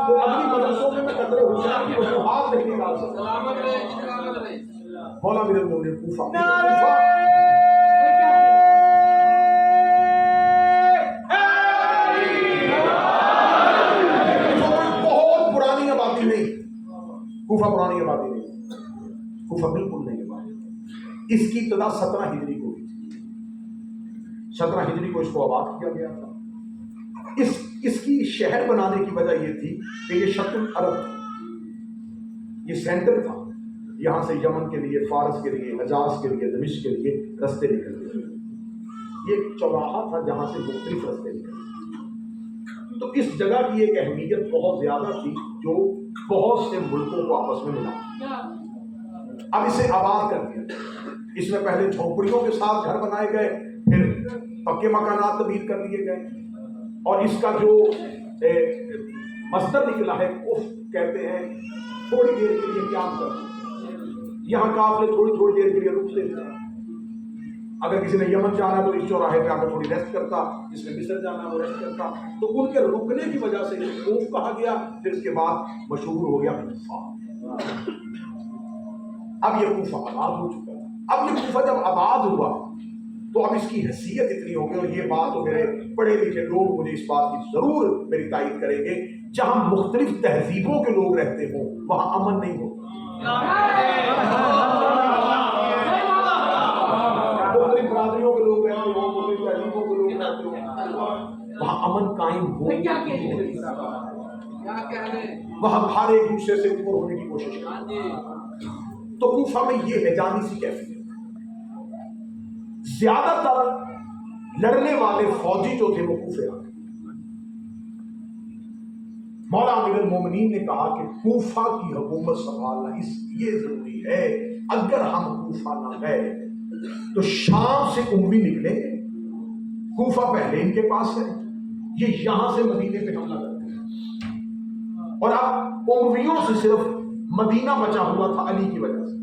تو اگلی مدرسوں میں قدر حسین کی وجوہات نہیں نکال سکتا۔ مولا امیر المومنین کوفہ بہت پرانی آبادی نہیں، کوفہ پرانی آبادی نہیں، کوفہ بالکل نہیں آبادی۔ اس کی ابتدا 17 ہجری کو ہوئی تھی، 17 ہجری کو اس کو آباد کیا گیا تھا۔ اس کی شہر بنانے کی وجہ یہ تھی کہ یہ شط العرب تھا، یہ سینٹر تھا، یہاں سے یمن کے لیے، فارس کے لیے، حجاز کے لیے، دمشق کے لیے رستے نکلتے تھے۔ یہ ایک چوراہا تھا جہاں سے مختلف رستے نکلتے، تو اس جگہ کی ایک اہمیت بہت زیادہ تھی جو بہت سے ملکوں کو آپس میں ملا۔ اب اسے آباد کر دیا، اس میں پہلے جھونپڑیوں کے ساتھ گھر بنائے گئے، پھر پکے مکانات تبدیل کر دیے گئے، اور اس کا جو مصدر نکلا ہے اف، کہتے ہیں تھوڑی دیر کے لیے قیام کرنا. یہاں قافلے تھوڑی تھوڑی دیر کے لیے رکتے تھے. اگر کسی نے یمن جانا تو اس چوراہے پہ آ کر تھوڑی ریسٹ کرتا، جس نے مصر جانا وہ ریسٹ کرتا. تو ان کے رکنے کی وجہ سے کوف کہا گیا. پھر اس کے بعد مشہور ہو گیا کوفہ. اب یہ کوفہ آباد ہو چکا ہے. اب یہ کوفہ جب آباد ہوا تو اب اس کی حیثیت اتنی ہو گئی. اور یہ بات تو میرے پڑھے لکھے لوگ مجھے اس بات کی ضرور میری تائید کریں گے، جہاں مختلف تہذیبوں کے لوگ رہتے ہوں وہاں امن نہیں ہوتا. مختلف برادریوں کے لوگ رہتے ہوں، مختلف تہذیبوں کے لوگ رہتے ہوں، وہاں امن قائم ہو. وہاں ہر ایک دوسرے سے اوپر ہونے کی کوشش کرتے. تو کوفہ میں یہ ہیجانی سی کیفیت. زیادہ تر لڑنے والے فوجی جو تھے وہ کوفے آ گئے. مولا امیر المومنین نے کہا کہ کوفہ کی حکومت سنبھالنا اس لیے ضروری ہے، اگر ہم کوفہ نہ گئے تو شام سے اموی نکلیں گے. کوفہ پہلے ان کے پاس ہے، یہ یہاں سے مدینے پہ حملہ کرتے ہیں. اور اب امویوں سے صرف مدینہ بچا ہوا تھا علی کی وجہ سے.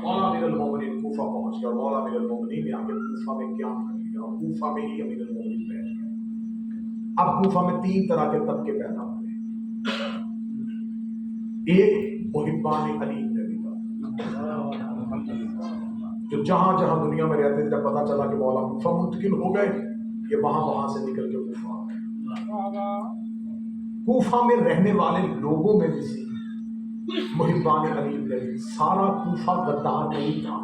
مولا امیر المومنین کوفہ پہنچ گیا. مولا امیر المومنین نے آ کے کوفہ میں کیا کر لیا. کوفہ میں ہی امیر المومنین بیٹھ گئے. اب کوفہ میں 3 طرح کے طبقے پیدا ہوئے. ایک محبان علی نبی کا، جو جہاں جہاں دنیا میں رہتے تھے جب پتا چلا کہ مولا کوفہ منتقل ہو گئے، یہ وہاں سے نکل کے کوفہ آ گئے. کوفہ میں رہنے والے لوگوں میں بھی سے محبان علی نبی، سارا کوفہ غدار نہیں تھا.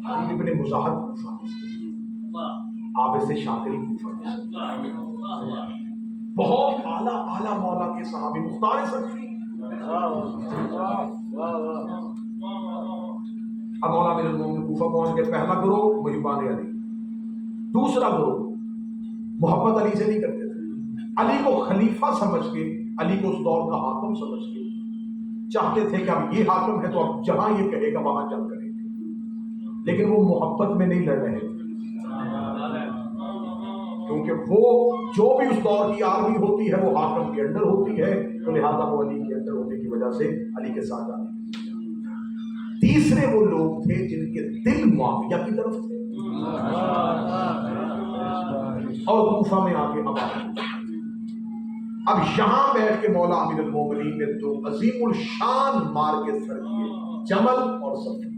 علی ابن مظاہر کوفہ، عابد شاطری کوفہ، بہت اعلیٰ مولا کے صحابی مختار سقفی. اب مولا امیر المومنین کوفہ پہنچ کے پہلا گروہ محبان علی. دوسرا گروہ محبت علی سے نہیں کرتے تھے. علی کو خلیفہ سمجھ کے، علی کو اس دور کا حاکم سمجھ کے چاہتے تھے کہ اب یہ حاکم ہے تو اب جہاں یہ کہے گا وہاں جنگ کریں گے. لیکن وہ محبت میں نہیں لڑ رہے تھے، کیونکہ وہ جو بھی اس دور کی آرمی ہوتی ہے وہ حاکم کے انڈر ہوتی ہے، تو لہٰذا وہ علی کے انڈر ہونے کی وجہ سے علی کے ساتھ جانے. تیسرے وہ لوگ تھے جن کے دل معاویہ کی طرف تھے اور کوفہ میں آ کے آباد. اب یہاں بیٹھ کے مولا امیر المومنین نے 2 عظیم الشان مار کے سر کیے، جمل اور صفین.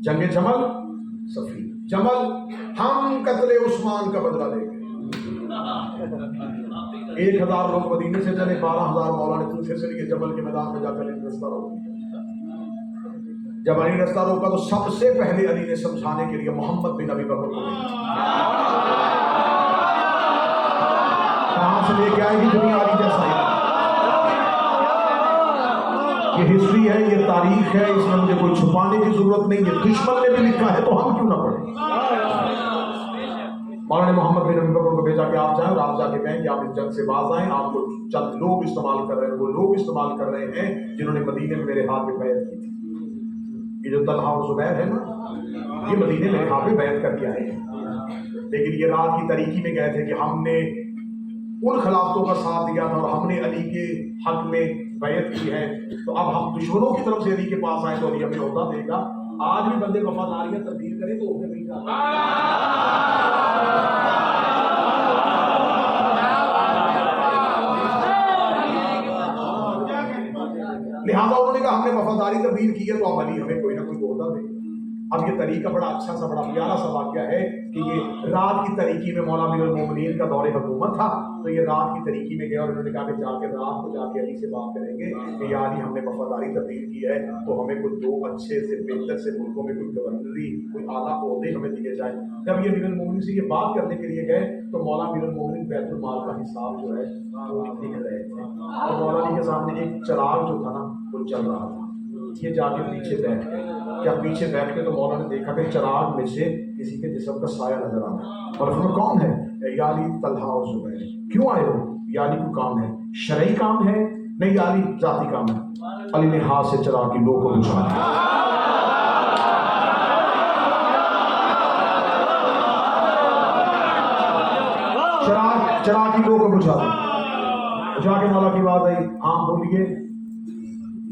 جنگ جمل صفین. جمل، ہم قتل عثمان کا بدلہ لے گئے. 1000 لوگ مدینے سے چلے، 12000 مولا نے کوفے سے لیے. جمل کے میدان میں جا کر رستہ روک دیا. جب علی نے رستہ روکا تو سب سے پہلے علی نے سمجھانے کے لیے محمد بن ابی بکر کو کہاں سے لے کے آئے گی دنیا علی جیسا ہے. یہ ہسٹری ہے، یہ تاریخ ہے، اس میں مجھے کوئی چھپانے کی ضرورت نہیں ہے. دشمن نے بھی لکھا ہے تو ہم کیوں نہ پڑھیں. مولا نے محمد بن ابی بکر کو بھیجا کہ آپ جائیں اور آپ جا کے کہیں کہ آپ اس جنگ سے باز آئیں. آپ کو چند لوگ استعمال کر رہے ہیں، وہ لوگ استعمال کر رہے ہیں جنہوں نے مدینے میں میرے ہاتھ پہ بیعت کی تھی. یہ جو طلحہ اور زبیر ہے نا، یہ مدینے میں ہاتھ پہ بیعت کر کے آئے ہیں، لیکن یہ رات کی تاریکی میں گئے تھے کہ ہم نے ان خلافتوں کا ساتھ دیا تھا اور ہم نے علی کے حق میں بیعت کی ہے. تو اب ہم دشمنوں کی طرف سے علی کے پاس آئے تو علی ہمیں عہدہ دے گا. آج بھی بندے وفاداریاں تبدیل کریں تو عہدے مل جاتے ہیں. لہٰذا انہوں نے کہا ہم نے وفاداری تبدیل کی ہے تو اب علی ہمیں کوئی نہ کوئی عہدہ دے. اب یہ طریقہ بڑا اچھا سا بڑا پیارا سا واقعہ ہے کہ یہ رات کی طریقی میں مولا امیر المومنین کا دور حکومت تھا. تو یہ رات کی طریقی میں گیا اور انہوں نے کہا کہ جا کے رات کو جا کے علی سے بات کریں گے کہ یا علی ہم نے وفاداری تبدیل کی ہے تو ہمیں کوئی 2 اچھے سے بہتر سے ملکوں میں کوئی گورنری کوئی اعلیٰ عہدے ہمیں دیے جائیں. جب یہ امیر المومنین سے یہ بات کرنے کے لیے گئے تو مولا امیر المومنین بیت المال کا حساب جو ہے وہ لکھ رہے تھے اور مولا علی کے سامنے ایک چراغ جو تھا نا وہ چل رہا تھا. یہ جا کے پیچھے بیٹھ گئے. جب پیچھے بیٹھ کے تو مولا نے دیکھا کہ چراغ میں سے کسی کے جسم کا سایہ نظر آ رہا ہے. اور فرمایا کون ہے؟ یا علی طلحہ اور زبیر. کیوں آئے ہو؟ یا علی کو کام ہے، شرعی کام ہے؟ نہیں یا علی ذاتی کام ہے. علی نے ہاتھ سے چراغ کی لو کو بجھا دیا. چراغ کی لو کو بجھا دو. بجھا کے مولا کی بات آئی, ہاں بولیے.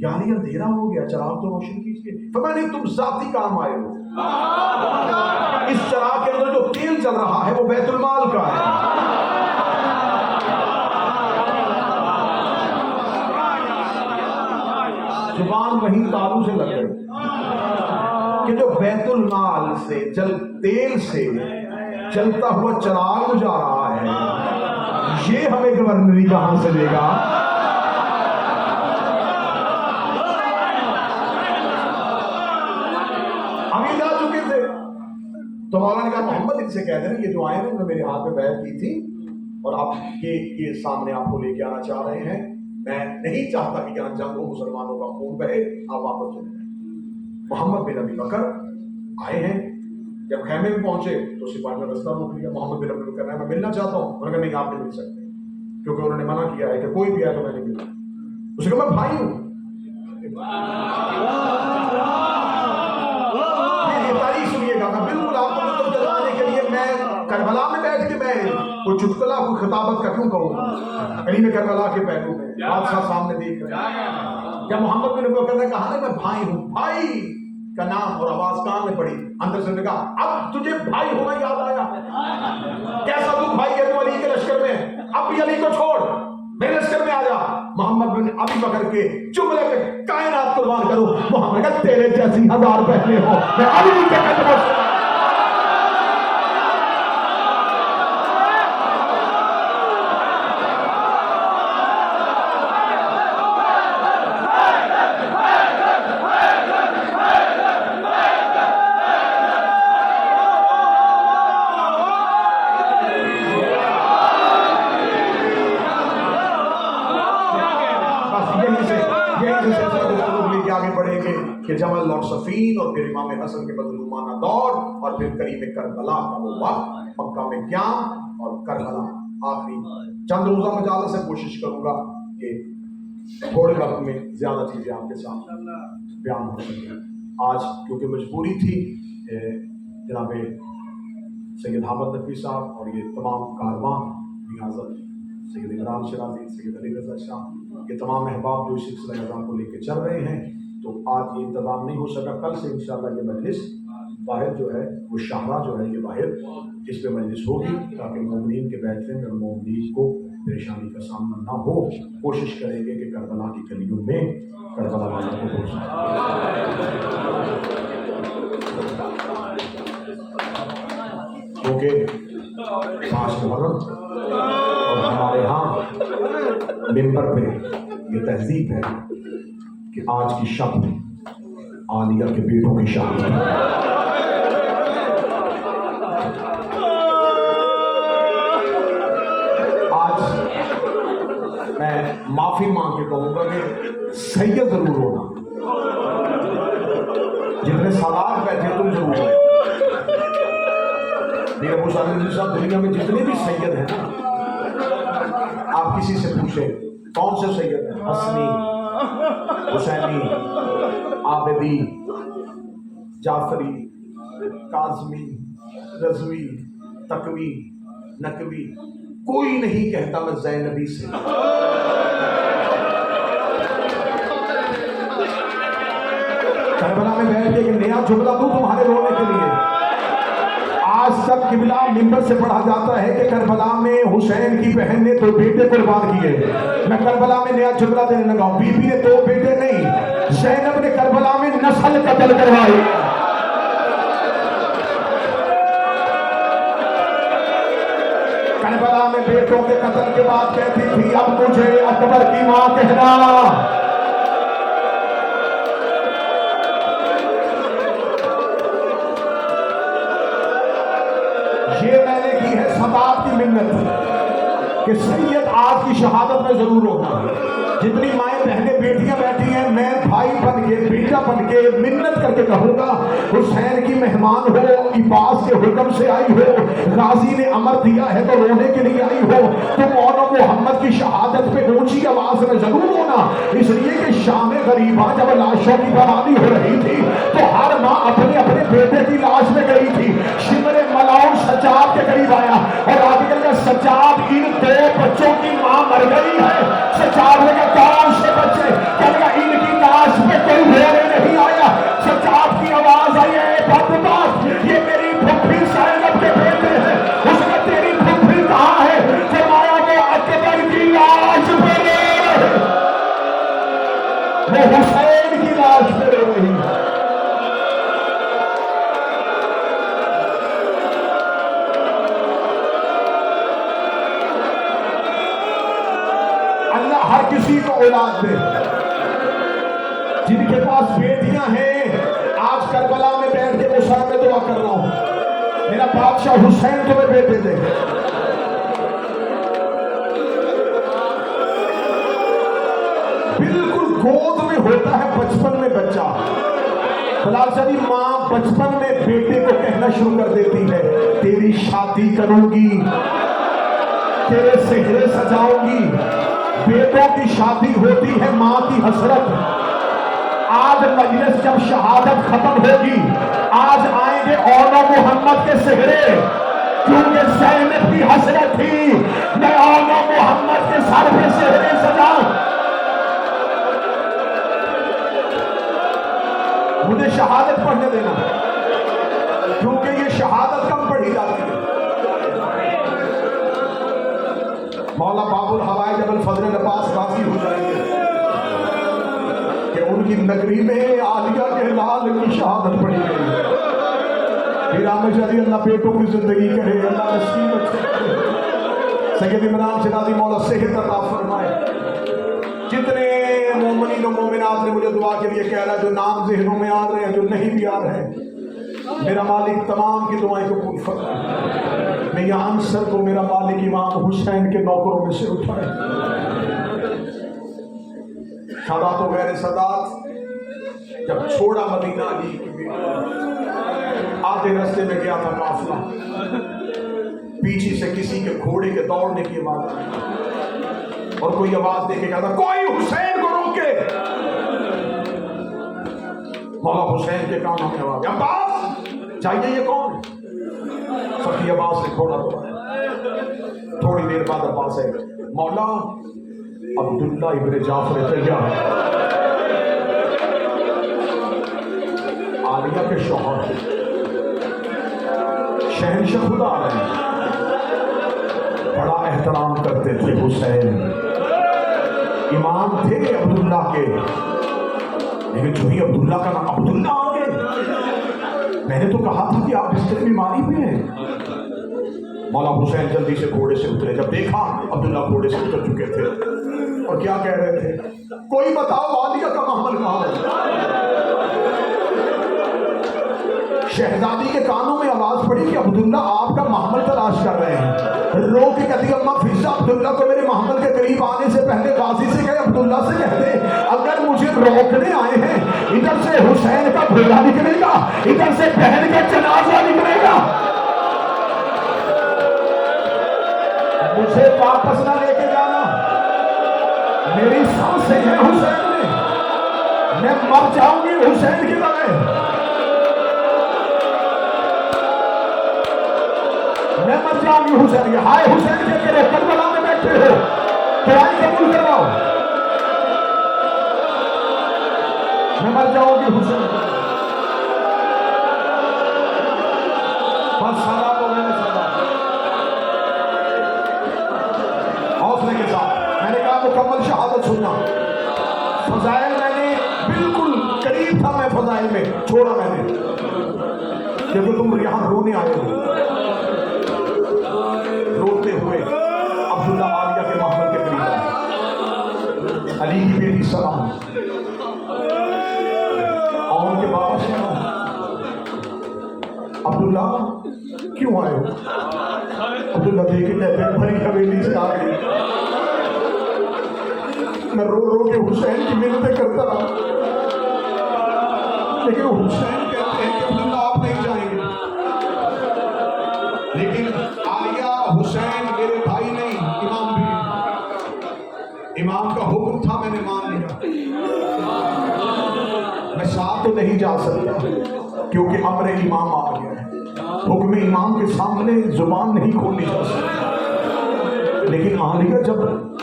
یعنی اندھیرا ہو گیا, چراغ تو روشن کیجیے. فرمایا نہیں, تم ذاتی کام آئے ہو. اس چراغ کے اندر جو تیل چل رہا ہے وہ بیت المال کا ہے. زبان وہیں تالو سے لگ گئی کہ جو بیت المال سے تیل سے چلتا ہوا چراغ جا رہا ہے, یہ ہمیں گورنری کہاں سے دے گا؟ ہم جا چکے تھے تو مولانا نے کہا محمد ان سے کہہ دینا یہ جو آئے ہیں, انہوں نے میرے ہاتھ میں بیعت کی تھی اور آپ یہ سامنے آپ کو لے کے آنا چاہ رہے ہیں. میں نہیں چاہتا کہ یہاں جنگ ہو, مسلمانوں کا خون بہے, آپ واپس چلے جائیں. محمد بن ابی بکر آئے ہیں. جب خیمے میں پہنچے تو سپاہی نے رستہ روک لیا. محمد بن ابی بکر کہنا ہے میں ملنا چاہتا ہوں. انہوں نے کہا نہیں, آپ نہیں مل سکتے, کیونکہ انہوں نے منع کیا ہے کہ کوئی بھی آئے تو میں نہیں ملوں. اس نے کہا میں بھائی ہوں. یہ تاریخ سنیے گا, میں بالکل آپ کو مطلب دلانے کے لیے میں کربلا میں بیٹھ کے میں کوئی چٹکلا کوئی خطابت کا کیوں کہوں گا؟ کہیں کربلا کے پہلو میں بادشاہ سامنے دیکھ رہے ہیں. جب محمد بن ابی بکر نے کہا نا میں بھائی ہوں, بھائی کا نام اور آواز کان میں پڑی, اندر سے نے کہا اب تجھے بھائی ہونا یاد آیا. کیسا تو بھائی ہے تو علی کے لشکر میں, اب بھی علی کو چھوڑ میرے لشکر میں آ جا. محمد بن ابی بکر کے جملے پہ کائنات قربان کرو. محمد نے کہا تیرے جیسی 1000 بہنیں ہو, میں علی کے قدموں سے. کہ جمل اور صفین اور پھر امام حسن کے مظلومانہ دور اور پھر قریب کربلا کا وہ وقت, مکہ میں قیام اور کربلا آخری. چند روزہ مجالس سے کوشش کروں گا کہ تھوڑے وقت میں زیادہ چیزیں آپ کے سامنے بیان ہو سکیں. آج کیونکہ مجبوری تھی, جناب سید حامد نقوی صاحب اور یہ تمام کارواں حضرت سید عمران شرازی, سید علی رضا شاہ, یہ تمام احباب جو اس سلسلہ نظام کو لے کے چل رہے ہیں, تو آج یہ انتظام نہیں ہو سکا. کل سے انشاءاللہ یہ مجلس باہر جو ہے وہ شاہراہ جو ہے یہ باہر اس پہ مجلس ہوگی, تاکہ مومنین کے بیٹھنے میں اور مومنین کو پریشانی کا سامنا نہ ہو. کوشش کریں گے کہ کربلا کی گلیوں میں کربلا والوں کو پہنچائیں. کیونکہ 5 محرم اور ہمارے ہاں ممبر پہ یہ تہذیب ہے کہ آج کی شب عالیہ کے بیٹوں کی شہادت ہے. آج میں معافی مانگ کے کہوں گا کہ سید ضرور ہونا, جتنے سالار بیٹھے تم ضرور ہو. میرے ابو صاحب صاحب دنیا میں جتنے بھی سید ہیں نا, آپ کسی سے پوچھیں کون سے سید ہیں, حسنی, حسینی, عابدی, جعفری, کاظمی, رضوی, تقوی, نقوی, کوئی نہیں کہتا میں زینبی سے. کربلا میں بیٹھ کے ایک نیا جملہ دوں تمہارے رونے کے لیے. آج تک قبلہ منبر سے پڑھا جاتا ہے کہ کربلا میں حسین کی بہن نے 2 بیٹے قربان کیے. میں کربلا میں نیا جملہ دینے لگا ہوں, بی بی نے 2 بیٹے نہیں, زینب نے کربلا میں نسل قتل کروائی. کربلا میں بیٹوں کے قتل کے بعد کہتی تھی اب مجھے اکبر کی ماں کہنا. یہ میں نے کی ہے سادات کی منت کہ سید آج کی شہادت میں ضرور ہونا. جتنی مائیں بہنیں بیٹیاں بیٹھی ہیں, میں بھائی بن کے بیٹا بن کے منت کر کے کہوں گا حسین کی مہمان ہو, عباس کے حکم سے آئی ہو, غازی نے امر دیا ہے تو رونے کے لیے آئی ہو, تو مولا محمد کی شہادت پہ اونچی آواز میں ضرور ہونا. اس لیے کہ شام غریبہ جب لاشوں کی برآمدی ہو رہی تھی تو ہر ماں اپنے اپنے بیٹے کی لاش میں گئی تھی. شمر ملاؤن سجاد کے قریب آیا اور آج کل کا سجاد ان بچوں کی ماں مر گئی ہے. سجاد نے کہا کون سے بچے؟ کہنے لگا ان کی لاش پہ کوئی ہونے نہیں آیا. سجاد کی آواز آئی ہے بدبخت یہ میری پھپھی زینب کے بیٹے ہیں. اس نے تیری پھپھی کہاں ہے؟ فرمایا وہ اکبر کی لاش پہ رو رہے ہیں. وہ حسین کی لاش پہ رو رہی ہے. اللہ ہر کسی کو اولاد دے. جن کے پاس بیٹیاں ہیں آج کربلا میں بیٹھ کے وہ سر میں دعا کر رہا ہوں میرا بادشاہ حسین تمہیں بیٹے دے. بالکل گود میں ہوتا ہے بچپن میں بچہ. بلال شاہ ماں بچپن میں بیٹے کو کہنا شروع کر دیتی ہے تیری شادی کروں گی, تیرے سہرے سجاؤں گی. بیٹوں کی شادی ہوتی ہے ماں کی حسرت. آج مجلس جب شہادت ختم ہوگی آج آئیں گے اولو محمد کے سہرے کیونکہ زینب کی حسرت تھی میں اولو محمد کے سر پہ سہرے سجاؤں. مجھے شہادت پڑھنے دینا کیونکہ یہ شہادت کم پڑھی جاتی ہے. مولا باب الہوائے جب الفضل عباس غازی ہو جائیں گے کہ ان کی نگری میں عالیہ کے لال کی شہادت پڑھی گئی. پھر عامر شادی اللہ بیٹوں کی زندگی کرے, اللہ نصیب اچھے کرے. سید عمران شنازی مولا صحت عطا فرمائے. جتنے مومنین و مومنات نے مجھے دعا کے لیے کہہ رہا جو نام ذہنوں میں آ رہے ہیں جو نہیں بھی آ رہے ہیں میرا مالک تمام کی دعائیں قبول فرمائے. میں یہ عنصر کو میرا مالک امام حسین کے نوکروں میں سے اٹھائے. سادات و غیر سادات جب چھوڑا مدینہ علی کی آدھے رستے میں گیا تھا قافلہ, پیچھے سے کسی کے گھوڑے کے دوڑنے کی آواز اور کوئی آواز دے کے کہتا کوئی حسین کو روکے. مولا حسین کے کانوں میں آواز عباس چاہیے یہ کون؟ سخی عباس نے کھوڑا تو تھوڑی دیر بعد عباس ہے مولا عبداللہ ابن جعفر طیار عالیہ کے شوہر شہنشاہ خدا رہے بڑا احترام کرتے تھے. حسین امام تھے عبداللہ کے لیکن جو ہی عبداللہ کا نام عبداللہ آ گئے میں نے تو کہا تھا کہ آپ اس طرح بیماری پہ ہیں. مولا حسین جلدی سے گھوڑے سے اترے. جب دیکھا عبداللہ گھوڑے سے اتر چکے تھے اور کیا کہہ رہے تھے کوئی بتاؤ عالیہ کا محمل کہاں ہے. شہزادی کے کانوں میں آواز پڑی کہ عبداللہ آپ کا محمل تلاش کر رہے ہیں. رو کے کہتی اماں فضہ عبداللہ کو میرے محمل کے قریب آنے سے پہلے غازی سے کہے عبداللہ سے کہتے اگر مجھے روکنے آئے ہیں ادھر سے حسین کا بھولا نکلے گا ادھر سے بہن کا جنازہ نکلے گا. مجھے واپس نہ لے کے جانا میری سانسیں ہیں حسین میں مر جاؤں گی حسین کی بغیر. میں مر جاؤں گی حسین. ہائے حسین کے تیرے کربلا میں بیٹھے ہو دعائیں قبول کرواؤ. میں مر جاؤں گی حسین. بس سارا کو میں نے سنا حوصلے کے ساتھ میں نے کہا مکمل شہادت سننا. فضائل میں نے بالکل قریب تھا میں فضائل میں چھوڑا میں نے کہ تم یہاں رونے آئے ہو. روتے ہوئے عبداللہ عالیہ کے محمل کے قریب آئے. علی کی بیٹی سلام اور ان کے بابا سلام. عبداللہ کیوں آئے ہو؟ عبداللہ دیکھے کہتے ہیں بڑی حویلی سے آ گئی. میں رو رو کے حسین کی محنتیں کرتا رہا لیکن حسین کہتے ہیں کہ عبداللہ آپ نہیں جائیں گے. لیکن عالیہ حسین میرے بھائی نہیں امام بھی. امام کا حکم تھا میں نے مان لیا. میں ساتھ تو نہیں جا سکتا کیونکہ امر امام آ گیا ہے. حکم امام کے سامنے زبان نہیں کھولنی جا سکتی. لیکن عالیہ جب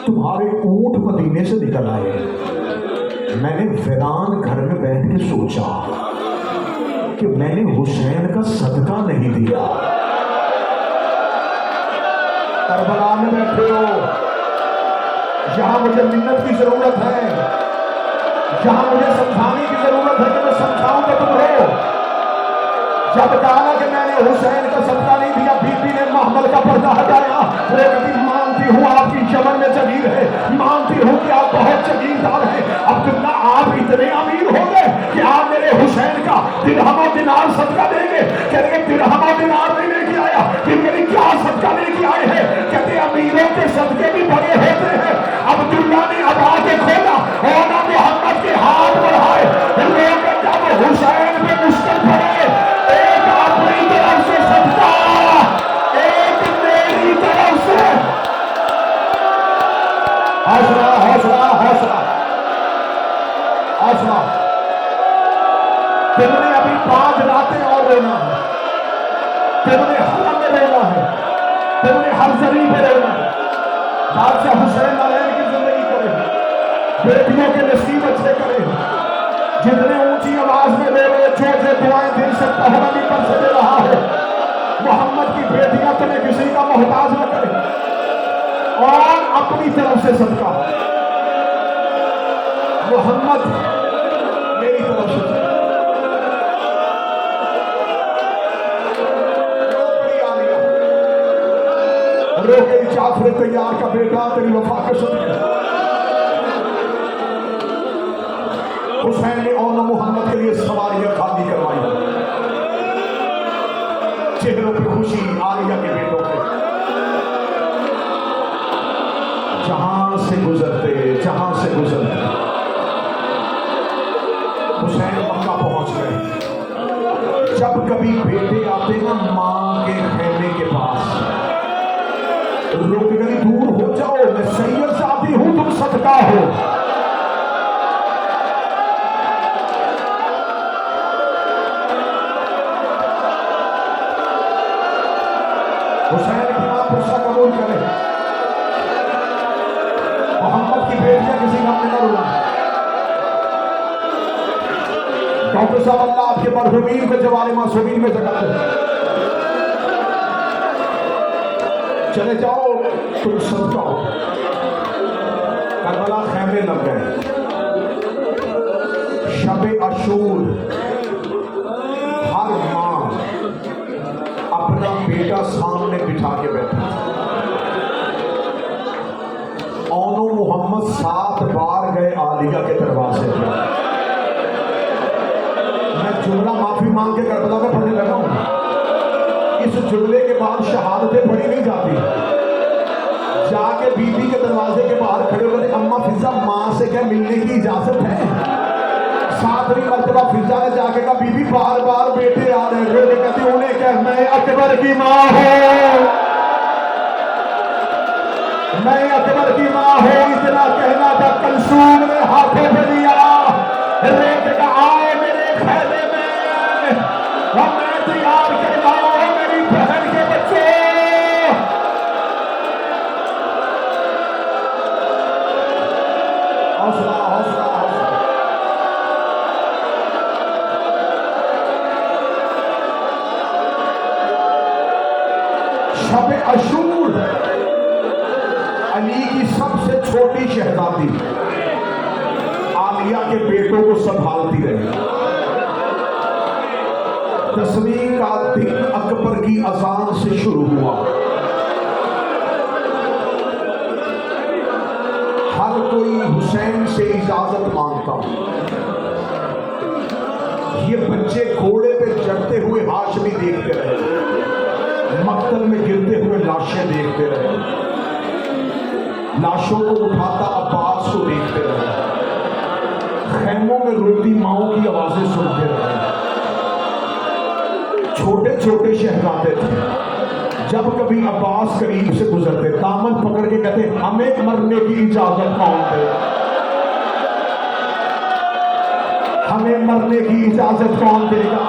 تمہارے اونٹ مدینے سے نکل آئے میں نے ویران گھر میں بیٹھ کے سوچا کہ میں نے حسین کا صدقہ نہیں دیا. کربلا میں بیٹھے ہو, یہاں مجھے منت کی ضرورت ہے, یہاں مجھے سمجھانے کی ضرورت ہے کہ میں سمجھاؤں کہ تم ہو. جب کہا کہ میں نے حسین کا صدقہ نہیں دیا, بی بی نے محمل کا پردہ ہٹایا. وہ کہتی مانتی ہوں آپ کی چمن میں جگیر ہے, مانتی ہوں کہ آپ بہت جگیردار ہیں. عبداللہ آپ اتنے امیر ہو گئے کہ آپ میرے حسین کا درہم و دینار صدقہ دیں گے. کہتے ہیں درہم و دینار نہیں لے کے آیا, پھر میری کیا صدقہ لے کے آئے ہیں؟ کہتے امیروں کے صدقے بھی بڑے ہوتے ہیں. عبداللہ نے ابا کے کھولا اور نہ محمد کے ہاتھ بڑھائے. لوگ جب حسین پہ مشکل پڑے, ایک اپنی طرف سے صدقہ, ایک میری طرف سے. حوصلہ حوصلہ حوصلہ حوصلہ. تم نے ابھی 5 راتیں اور رونا ہے, تم نے حرم میں رونا ہے, تم نے ہر زری پہ رونا ہے. بادشاہ حسین علیہ کی زندگی کرے, بیٹیوں کے نصیب اچھے کرے, جتنے اونچی آواز میں لے رہے جو دعائیں دل سے پہلا بھی پر سے دے رہا ہے. محمد کی بیٹیاں تمہیں کسی کا محتاج نہ کرے, اور اپنی طرف سے صدقہ. محمد میری طرف سے رو کے جعفر تیار کا بیٹا تیری وفا کا صدقہ. حسین نے اور محمد کے لیے سواریاں خالی کروائی, چہروں پہ خوشی عالیہ کے بیٹوں پہ. جہاں سے گزرتے حسین مکہ پہنچ گئے. جب کبھی بیٹے آتے نا ماں کے خیمے کے پاس, لوگ کہیں دور ہو جاؤ, میں سید ذاتی ہوں, تم صدقہ ہو. حسین کی ماں غصہ قبول کرے, محمد کی بیٹیاں کسی کا نہ رونا. ڈاکٹر صاحب اللہ آپ کے مرحومین کو جوال معصومین میں جگہ دے. چلے جاؤ تم صدقہ ہو. کربلا خیمے لگ گئے. شب عاشور ہر ماں اپنا بیٹا سامنے بٹھا کے بیٹھا. اونو محمد 7 بار گئے عالیہ کے دروازے پہ. میں جملہ معافی مانگ کے کربلا میں پڑھنے لگا ہوں. اس جملے کے بعد شہادتیں پڑھی نہیں جاتی. جا کے بی بی کے دروازے کے باہر کھڑے ہوئے, اماں فضا ماں سے کیا ملنے کی اجازت ہے؟ 7ویں مرتبہ فضا نے جا کے کہا بی بی بار بار بیٹے آ رہے ہیں. وہ کہتی انہیں کہ میں اکبر کی ماں ہوں, میں اکبر کی ماں ہوں. اتنا کہنا تھا, کلثوم نے ہاتھوں پہ لیا, ریت کا آئے میرے خیمے میں, اور میں تیار کرواؤں میری بہن کے بچے. حوصلہ حوصلہ حوصلہ. شب عاشور علی کی سب سے چھوٹی شہزادی عالیہ کے بیٹوں کو سنبھالتی رہی. 10ویں کا دن اکبر کی اذان سے شروع ہوا. ہر کوئی حسین سے اجازت مانگتا. یہ بچے گھوڑے پہ چڑھتے ہوئے ہاشمی دیکھتے رہے, مقتل میں گرتے ہوئے لاشیں دیکھتے رہے, لاشوں کو اٹھاتا عباس کو دیکھتے رہے, خیموں میں روتی ماؤں کی آوازیں سنتے رہے. چھوٹے چھوٹے شہزادے تھے. جب کبھی عباس قریب سے گزرتے دامن پکڑ کے کہتے ہمیں مرنے کی اجازت کون دے, ہمیں مرنے کی اجازت کون دے گا.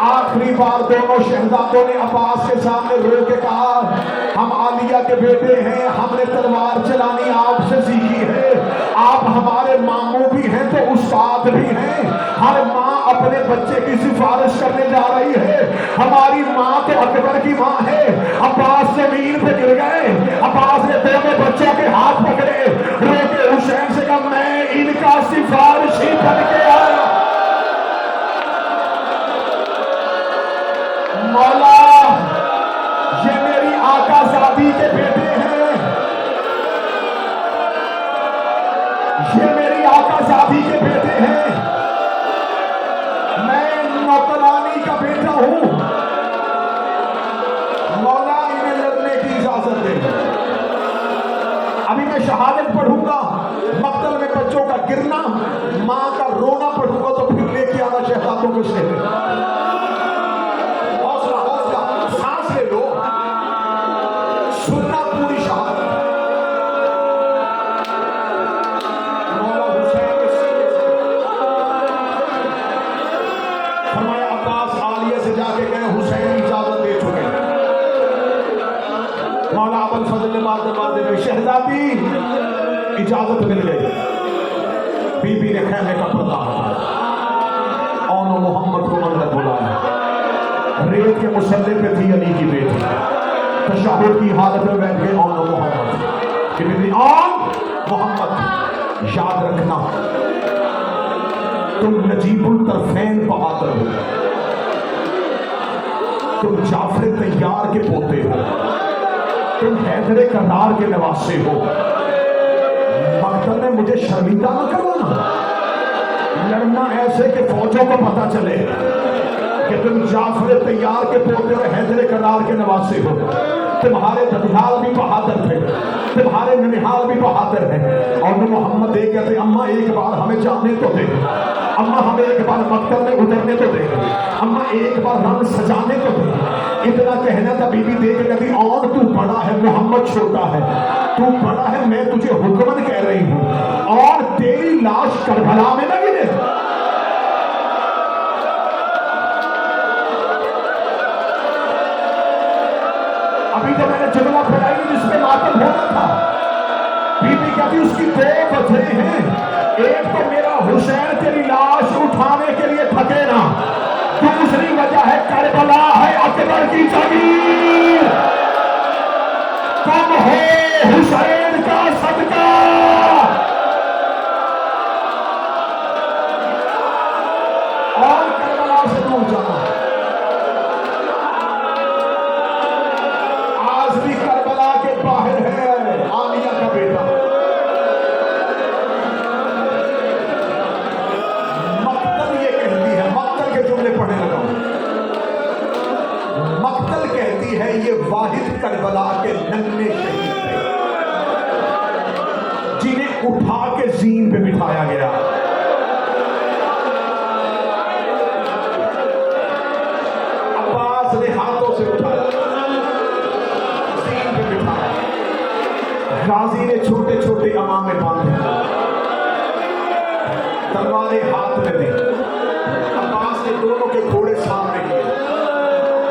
آخری بار دونوں شہزادوں نے عباس کے سامنے رو کے کہا ہم عالیہ کے بیٹے ہیں, ہم نے تلوار چلانی آپ سے سیکھی ہے, آپ ہمارے ماموں بھی ہیں تو استاد بھی ہیں, ہر ماں اپنے بچے کی سفارش کرنے جا رہی ہے, ہماری ماں تو اکبر کی ماں ہے. عباس زمین پہ گر گئے, عباس نے دونوں بچوں کے ہاتھ پکڑے, رو کے حسین سے کہا میں ان کا سفارشی بن کے آیا. مولا یہ میری آقا زادی کے بیٹے ہیں, یہ میری آقا زادی کے بیٹے ہیں, میں نوکرانی کا بیٹا ہوں. مولا انہیں لڑنے کی اجازت دے. ابھی میں شہادت پڑھوں گا, مقتل میں بچوں کا گرنا, ماں کا رونا پڑھوں گا, تو پھر لے کے آنا شہزادوں کو شہر. شہزادی اجازت مل گئی. بی بی نے خیمے کا پردہ ہٹایا, اونو محمد کو اندر بلایا. ریت کے مسلح پہ تھی علی کی بیٹی, تشہد کی حالت میں بیٹھ گئے اونو محمد کہ بیٹی اون محمد یاد رکھنا تم نجیب الطرفین بہادر ہو, تم جعفر طیار کے پوتے ہو, تم حیدر کرار کے نواسے ہو. مقتل میں مجھے شرمندہ نہ کروانا, لڑنا ایسے کہ فوجوں کو پتا چلے کہ تم جعفر طیار کے پوتے اور حیدر کرار کے نواسے ہو. تمہارے دھنیال بھی بہادر تھے, تمہارے ننیحال بھی بہادر ہیں. اور محمد ایک کہتے اماں ایک بار ہمیں جانے تو دے, اماں ہمیں ایک بار مقتل میں اترنے تو دے, اماں ایک بار رنگ سجانے تو دے. اتنا کہنا تھا, بی بی دیکھ کہتی اور تو بڑا ہے, محمد چھوٹا ہے, تو بڑا ہے, میں تجھے حکمن کہہ رہی ہوں, اور تیری لاش کربلا میں نہ گرے. ابھی تو میں نے جملہ پھیلائی نہیں جس پہ ماتم ہونا تھا. بی بی کہتی اس کی دو وجہ ہیں, ایک تو میرا حسین تیری لاش اٹھانے کے لیے تھکے نا, دوسری وجہ ہے کربلا ہے اکبر کی زمین, کم ہو حسین کا صدقہ. اور کربلا سے دور جانا, آج بھی کربلا کے باہر ہے عالیہ کا بیٹا. مقتل یہ کہتی ہے, مقتل کے جملے پڑھنے لگا ہوں. مقتل کہتی ہے یہ واحد کربلا کے ننھے شہید تھے جنہیں اٹھا کے زین پہ بٹھایا گیا. عباس نے ہاتھوں سے اٹھایا, زین پہ بٹھایا. غازی نے چھوٹے چھوٹے امامے باندھے, تلواریں ہاتھ میں دی. عباس نے دونوں کے گھوڑے سامنے کیے.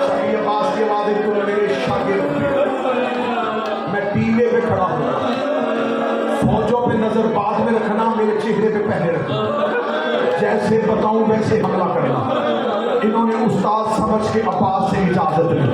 شاہی عباس کے بعد تم میرے شاگرد میں ٹیلے پہ کھڑا ہوں, فوجوں پہ نظر بعد میں رکھنا, میرے چہرے پہ پہلے رکھنا, جیسے بتاؤں ویسے حملہ کرنا. انہوں نے استاد سمجھ کے عباس سے اجازت لی,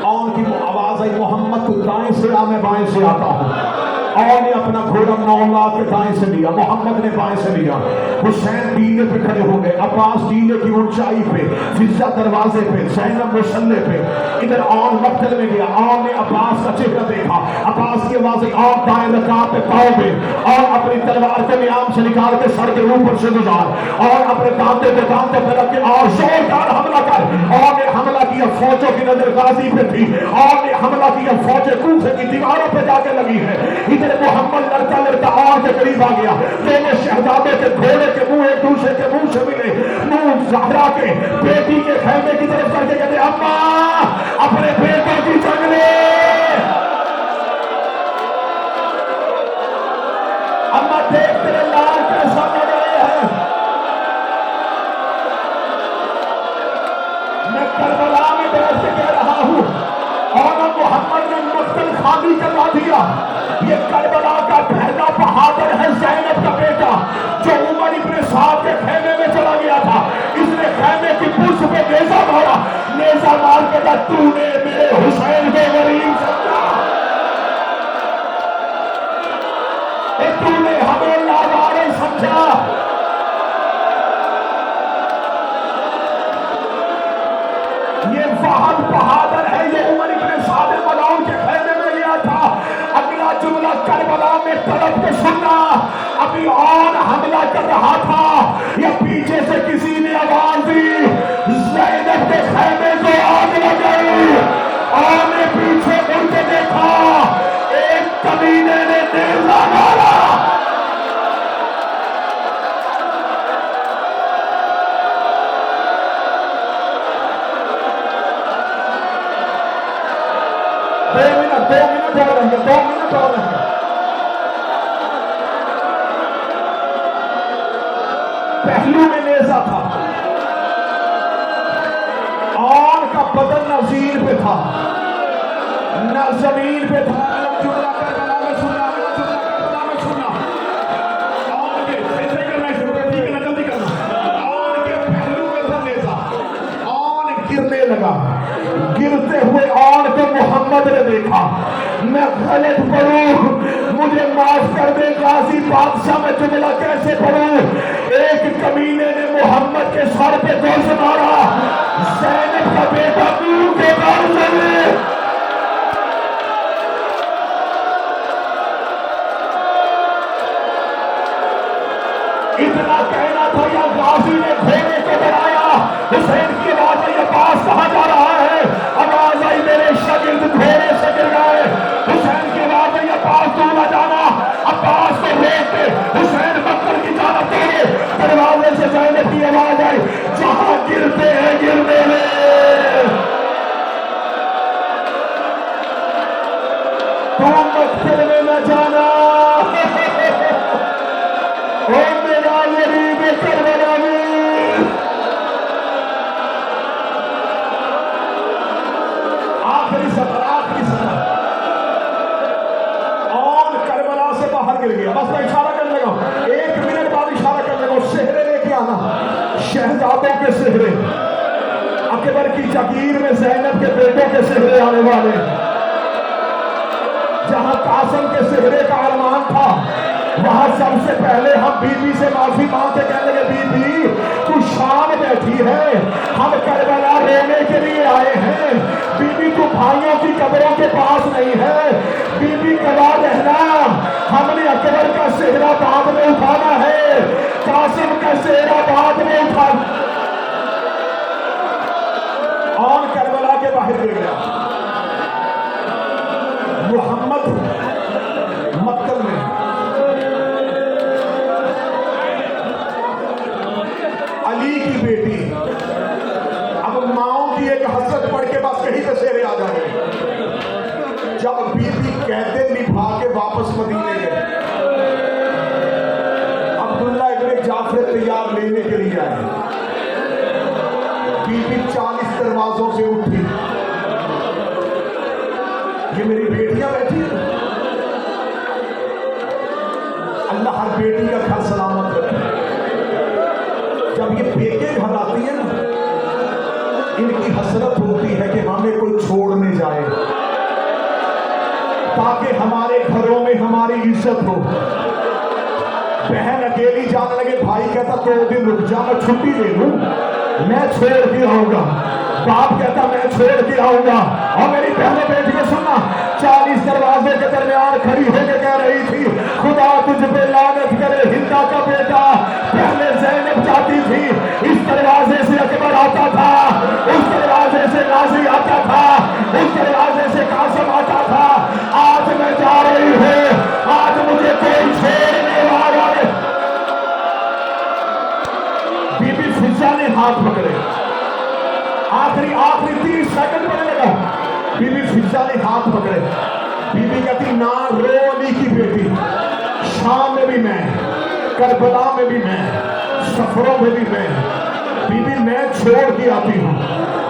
اور ان کی آواز آئی محمد تو دائیں سے آ, میں بائیں سے آتا ہوں. اور نے اپنا گھوڑا نولا کے دائیں سے لیا, محمد نے بائیں سے لیا. حسین ٹیلے پہ کھڑے ہو گئے, عباس ٹیلے کی اونچائی پہ, فضا دروازے پہ, زینب مسلح پہ. ادھر اور مقتل میں گیا, اور نے عباس کا چہرہ دیکھا. عباس کی آواز اور دائیں رکعت پہ پاؤں پہ, اور اپنی تلوار کو نیام سے نکال کے سر کے اوپر سے گزار, اور اپنے کانٹے پہ کانٹے پہ رکھ کے اور زوردار حملہ کر. اور نے حملہ کیا, فوجوں کی نظر غازی پہ تھی, اور نے حملہ کیا, فوجیں کوفے کی دیواروں پہ جا کے لگی ہے. ادھر محمد لڑتا لڑتا اور کے قریب آ گیا. دونوں شہزادے کے گھوڑے کے منہ ایک دوسرے کے منہ سے ملے. منہ زہرا کے بیٹی کے خیمے کی طرف کر کے کہتے اماں اپنے بیٹے کی جنگ لے, اماں دیکھ تیرے لال کیسا لگ رہے ہیں. میں اور محمد نے مقتل خالی کروا دیا. یہ کربلا کا پہلا بہادر ہے زینب کا بیٹا جو عمر ابن سعد کے خیمے میں چلا گیا تھا. اس نے خیمے کی پشت پہ نیزہ مارا. نیزہ مار کے کہا تو نے میرے حسین کو غریب سمجھا, تو نے ہمیں لاوارث سمجھا. یہ فہد بہادر ہے, یہ عمر ابن سعد ملعون کے خیمے میں گیا تھا. اگلا جملہ کربلا میں طرف کے سننا. ابھی اور حملہ کر رہا تھا یا پیچھے سے کسی نے آواز دی زینب کے خیمے کو آگ لگ گئی. اور نے پیچھے مڑ کے دیکھا, ایک کمینے نے نیزہ مارا. دو منٹ اور رہیں گے. پہلو میں نیزہ تھا, اور کا بدن نہ زین پہ تھا نہ زمین پہ تھا. جملہ کربلا میں سننا, جملہ کربلا میں سننا. اور کے ایسے کرنا شروع کر, ٹھیک ہے نا, جلدی کرنا. اور کے پہلو میں تھا نیزہ, اور گرنے لگا. گرتے ہوئے اور کو محمد نے دیکھا. میں غلط پڑھوں, مجھے معاف کر دے غازی بادشاہ, میں جملہ کیسے پڑھوں. ایک کمینے نے محمد کے سر پہ گوشت مارا. زینب کا بیٹا دور کے گھر چلے. اتنا کہنا تھا یا غازی نے گھوڑے کو ڈرایا. حسین کی آواز آئی, عباس کہاں جا رہا ہے. آواز آئی میرے شاگرد گھوڑے سے گر گئے. حسین کی آواز آئی, عباس تو نہ جانا. عباس کو روک کے حسین مکر کی جانب توڑے. دروازے سے زینب کی آواز آئی, جہاں گرتے ہیں گرنے لے, تو مقتل میں نہ جانا. او میرا غریب کربلا میں. آخری سطر, آخری سطر. اور کربلا سے باہر گر گیا. بس میں اشارہ کرنے لگا, 1 منٹ بعد اشارہ کرنے لگا. سہرے لے کے آنا, شہزادوں کے سہرے. اکبر کی جگیر میں زینب کے بیٹوں کے سہرے آنے والے. جہاں قاسم کے سہرے کا ارمان تھا, وہاں سب سے پہلے ہم بی بی سے معافی مانگ کے کہنے لگے, بی بی تو شام بیٹھی ہے, ہم کربلا رونے کے لیے آئے ہیں. بی بی تو بھائیوں کی قبروں کے پاس نہیں ہے. بی بی گواہ رہنا, ہم نے اکبر کا سہرا بعد میں اٹھانا ہے, قاسم کا سہرا بعد میں اٹھانا. اور کربلا کے باہر گر گیا. محمد مقتل میں. علی کی بیٹی, اب ماؤں کی ایک حسرت پڑھ کے بس کہیں پہ سیرے آ جائیں. جب بی بی قیدیں نبھا کے واپس مدینے گئے, عبداللہ ابن جعفر تیار لینے کے لیے آئے. بی بی 40 دروازوں سے اٹھی, یہ میری بیٹیاں بیٹھی ہیں. اللہ ہر بیٹی کا گھر سلامت رکھے. جب یہ بیٹے گھر آتی ہیں نا, ان کی حسرت ہوتی ہے کہ ہمیں کوئی چھوڑنے جائے, تاکہ ہمارے گھروں میں ہماری عزت ہو. بہن اکیلی جانے لگے, بھائی کہتا 2 دن رک جا, میں چھٹی لے لوں, میں چھوڑ کے آؤں گا. باپ کہتا میں چھوڑ کے آؤں گا. اور میری بہنوں بیٹی کو سننا, 40 دروازے کے درمیان کھڑی ہو کے کہہ رہی تھی, خدا تجھ پہ لعنت کرے ہندا کا بیٹا. پہلے زینب جاتی تھی, اس دروازے سے اکبر آتا تھا, اس دروازے سے غازی آتا تھا, اس دروازے سے قاسم آتا تھا. آج میں جا رہی ہوں, آج مجھے کوئی چھوڑنے والا نہیں. بی بی فضا نے ہاتھ پکڑے, آخری 30 سیکنڈ پڑنے لگا. بی بی فضا نے ہاتھ پکڑے. بی بی کہتی نہ رو, علی کی بیٹی, شام میں بھی میں, کربلا میں بھی میں, سفروں میں بھی میں. بی بی میں چھوڑ کے آتی ہوں.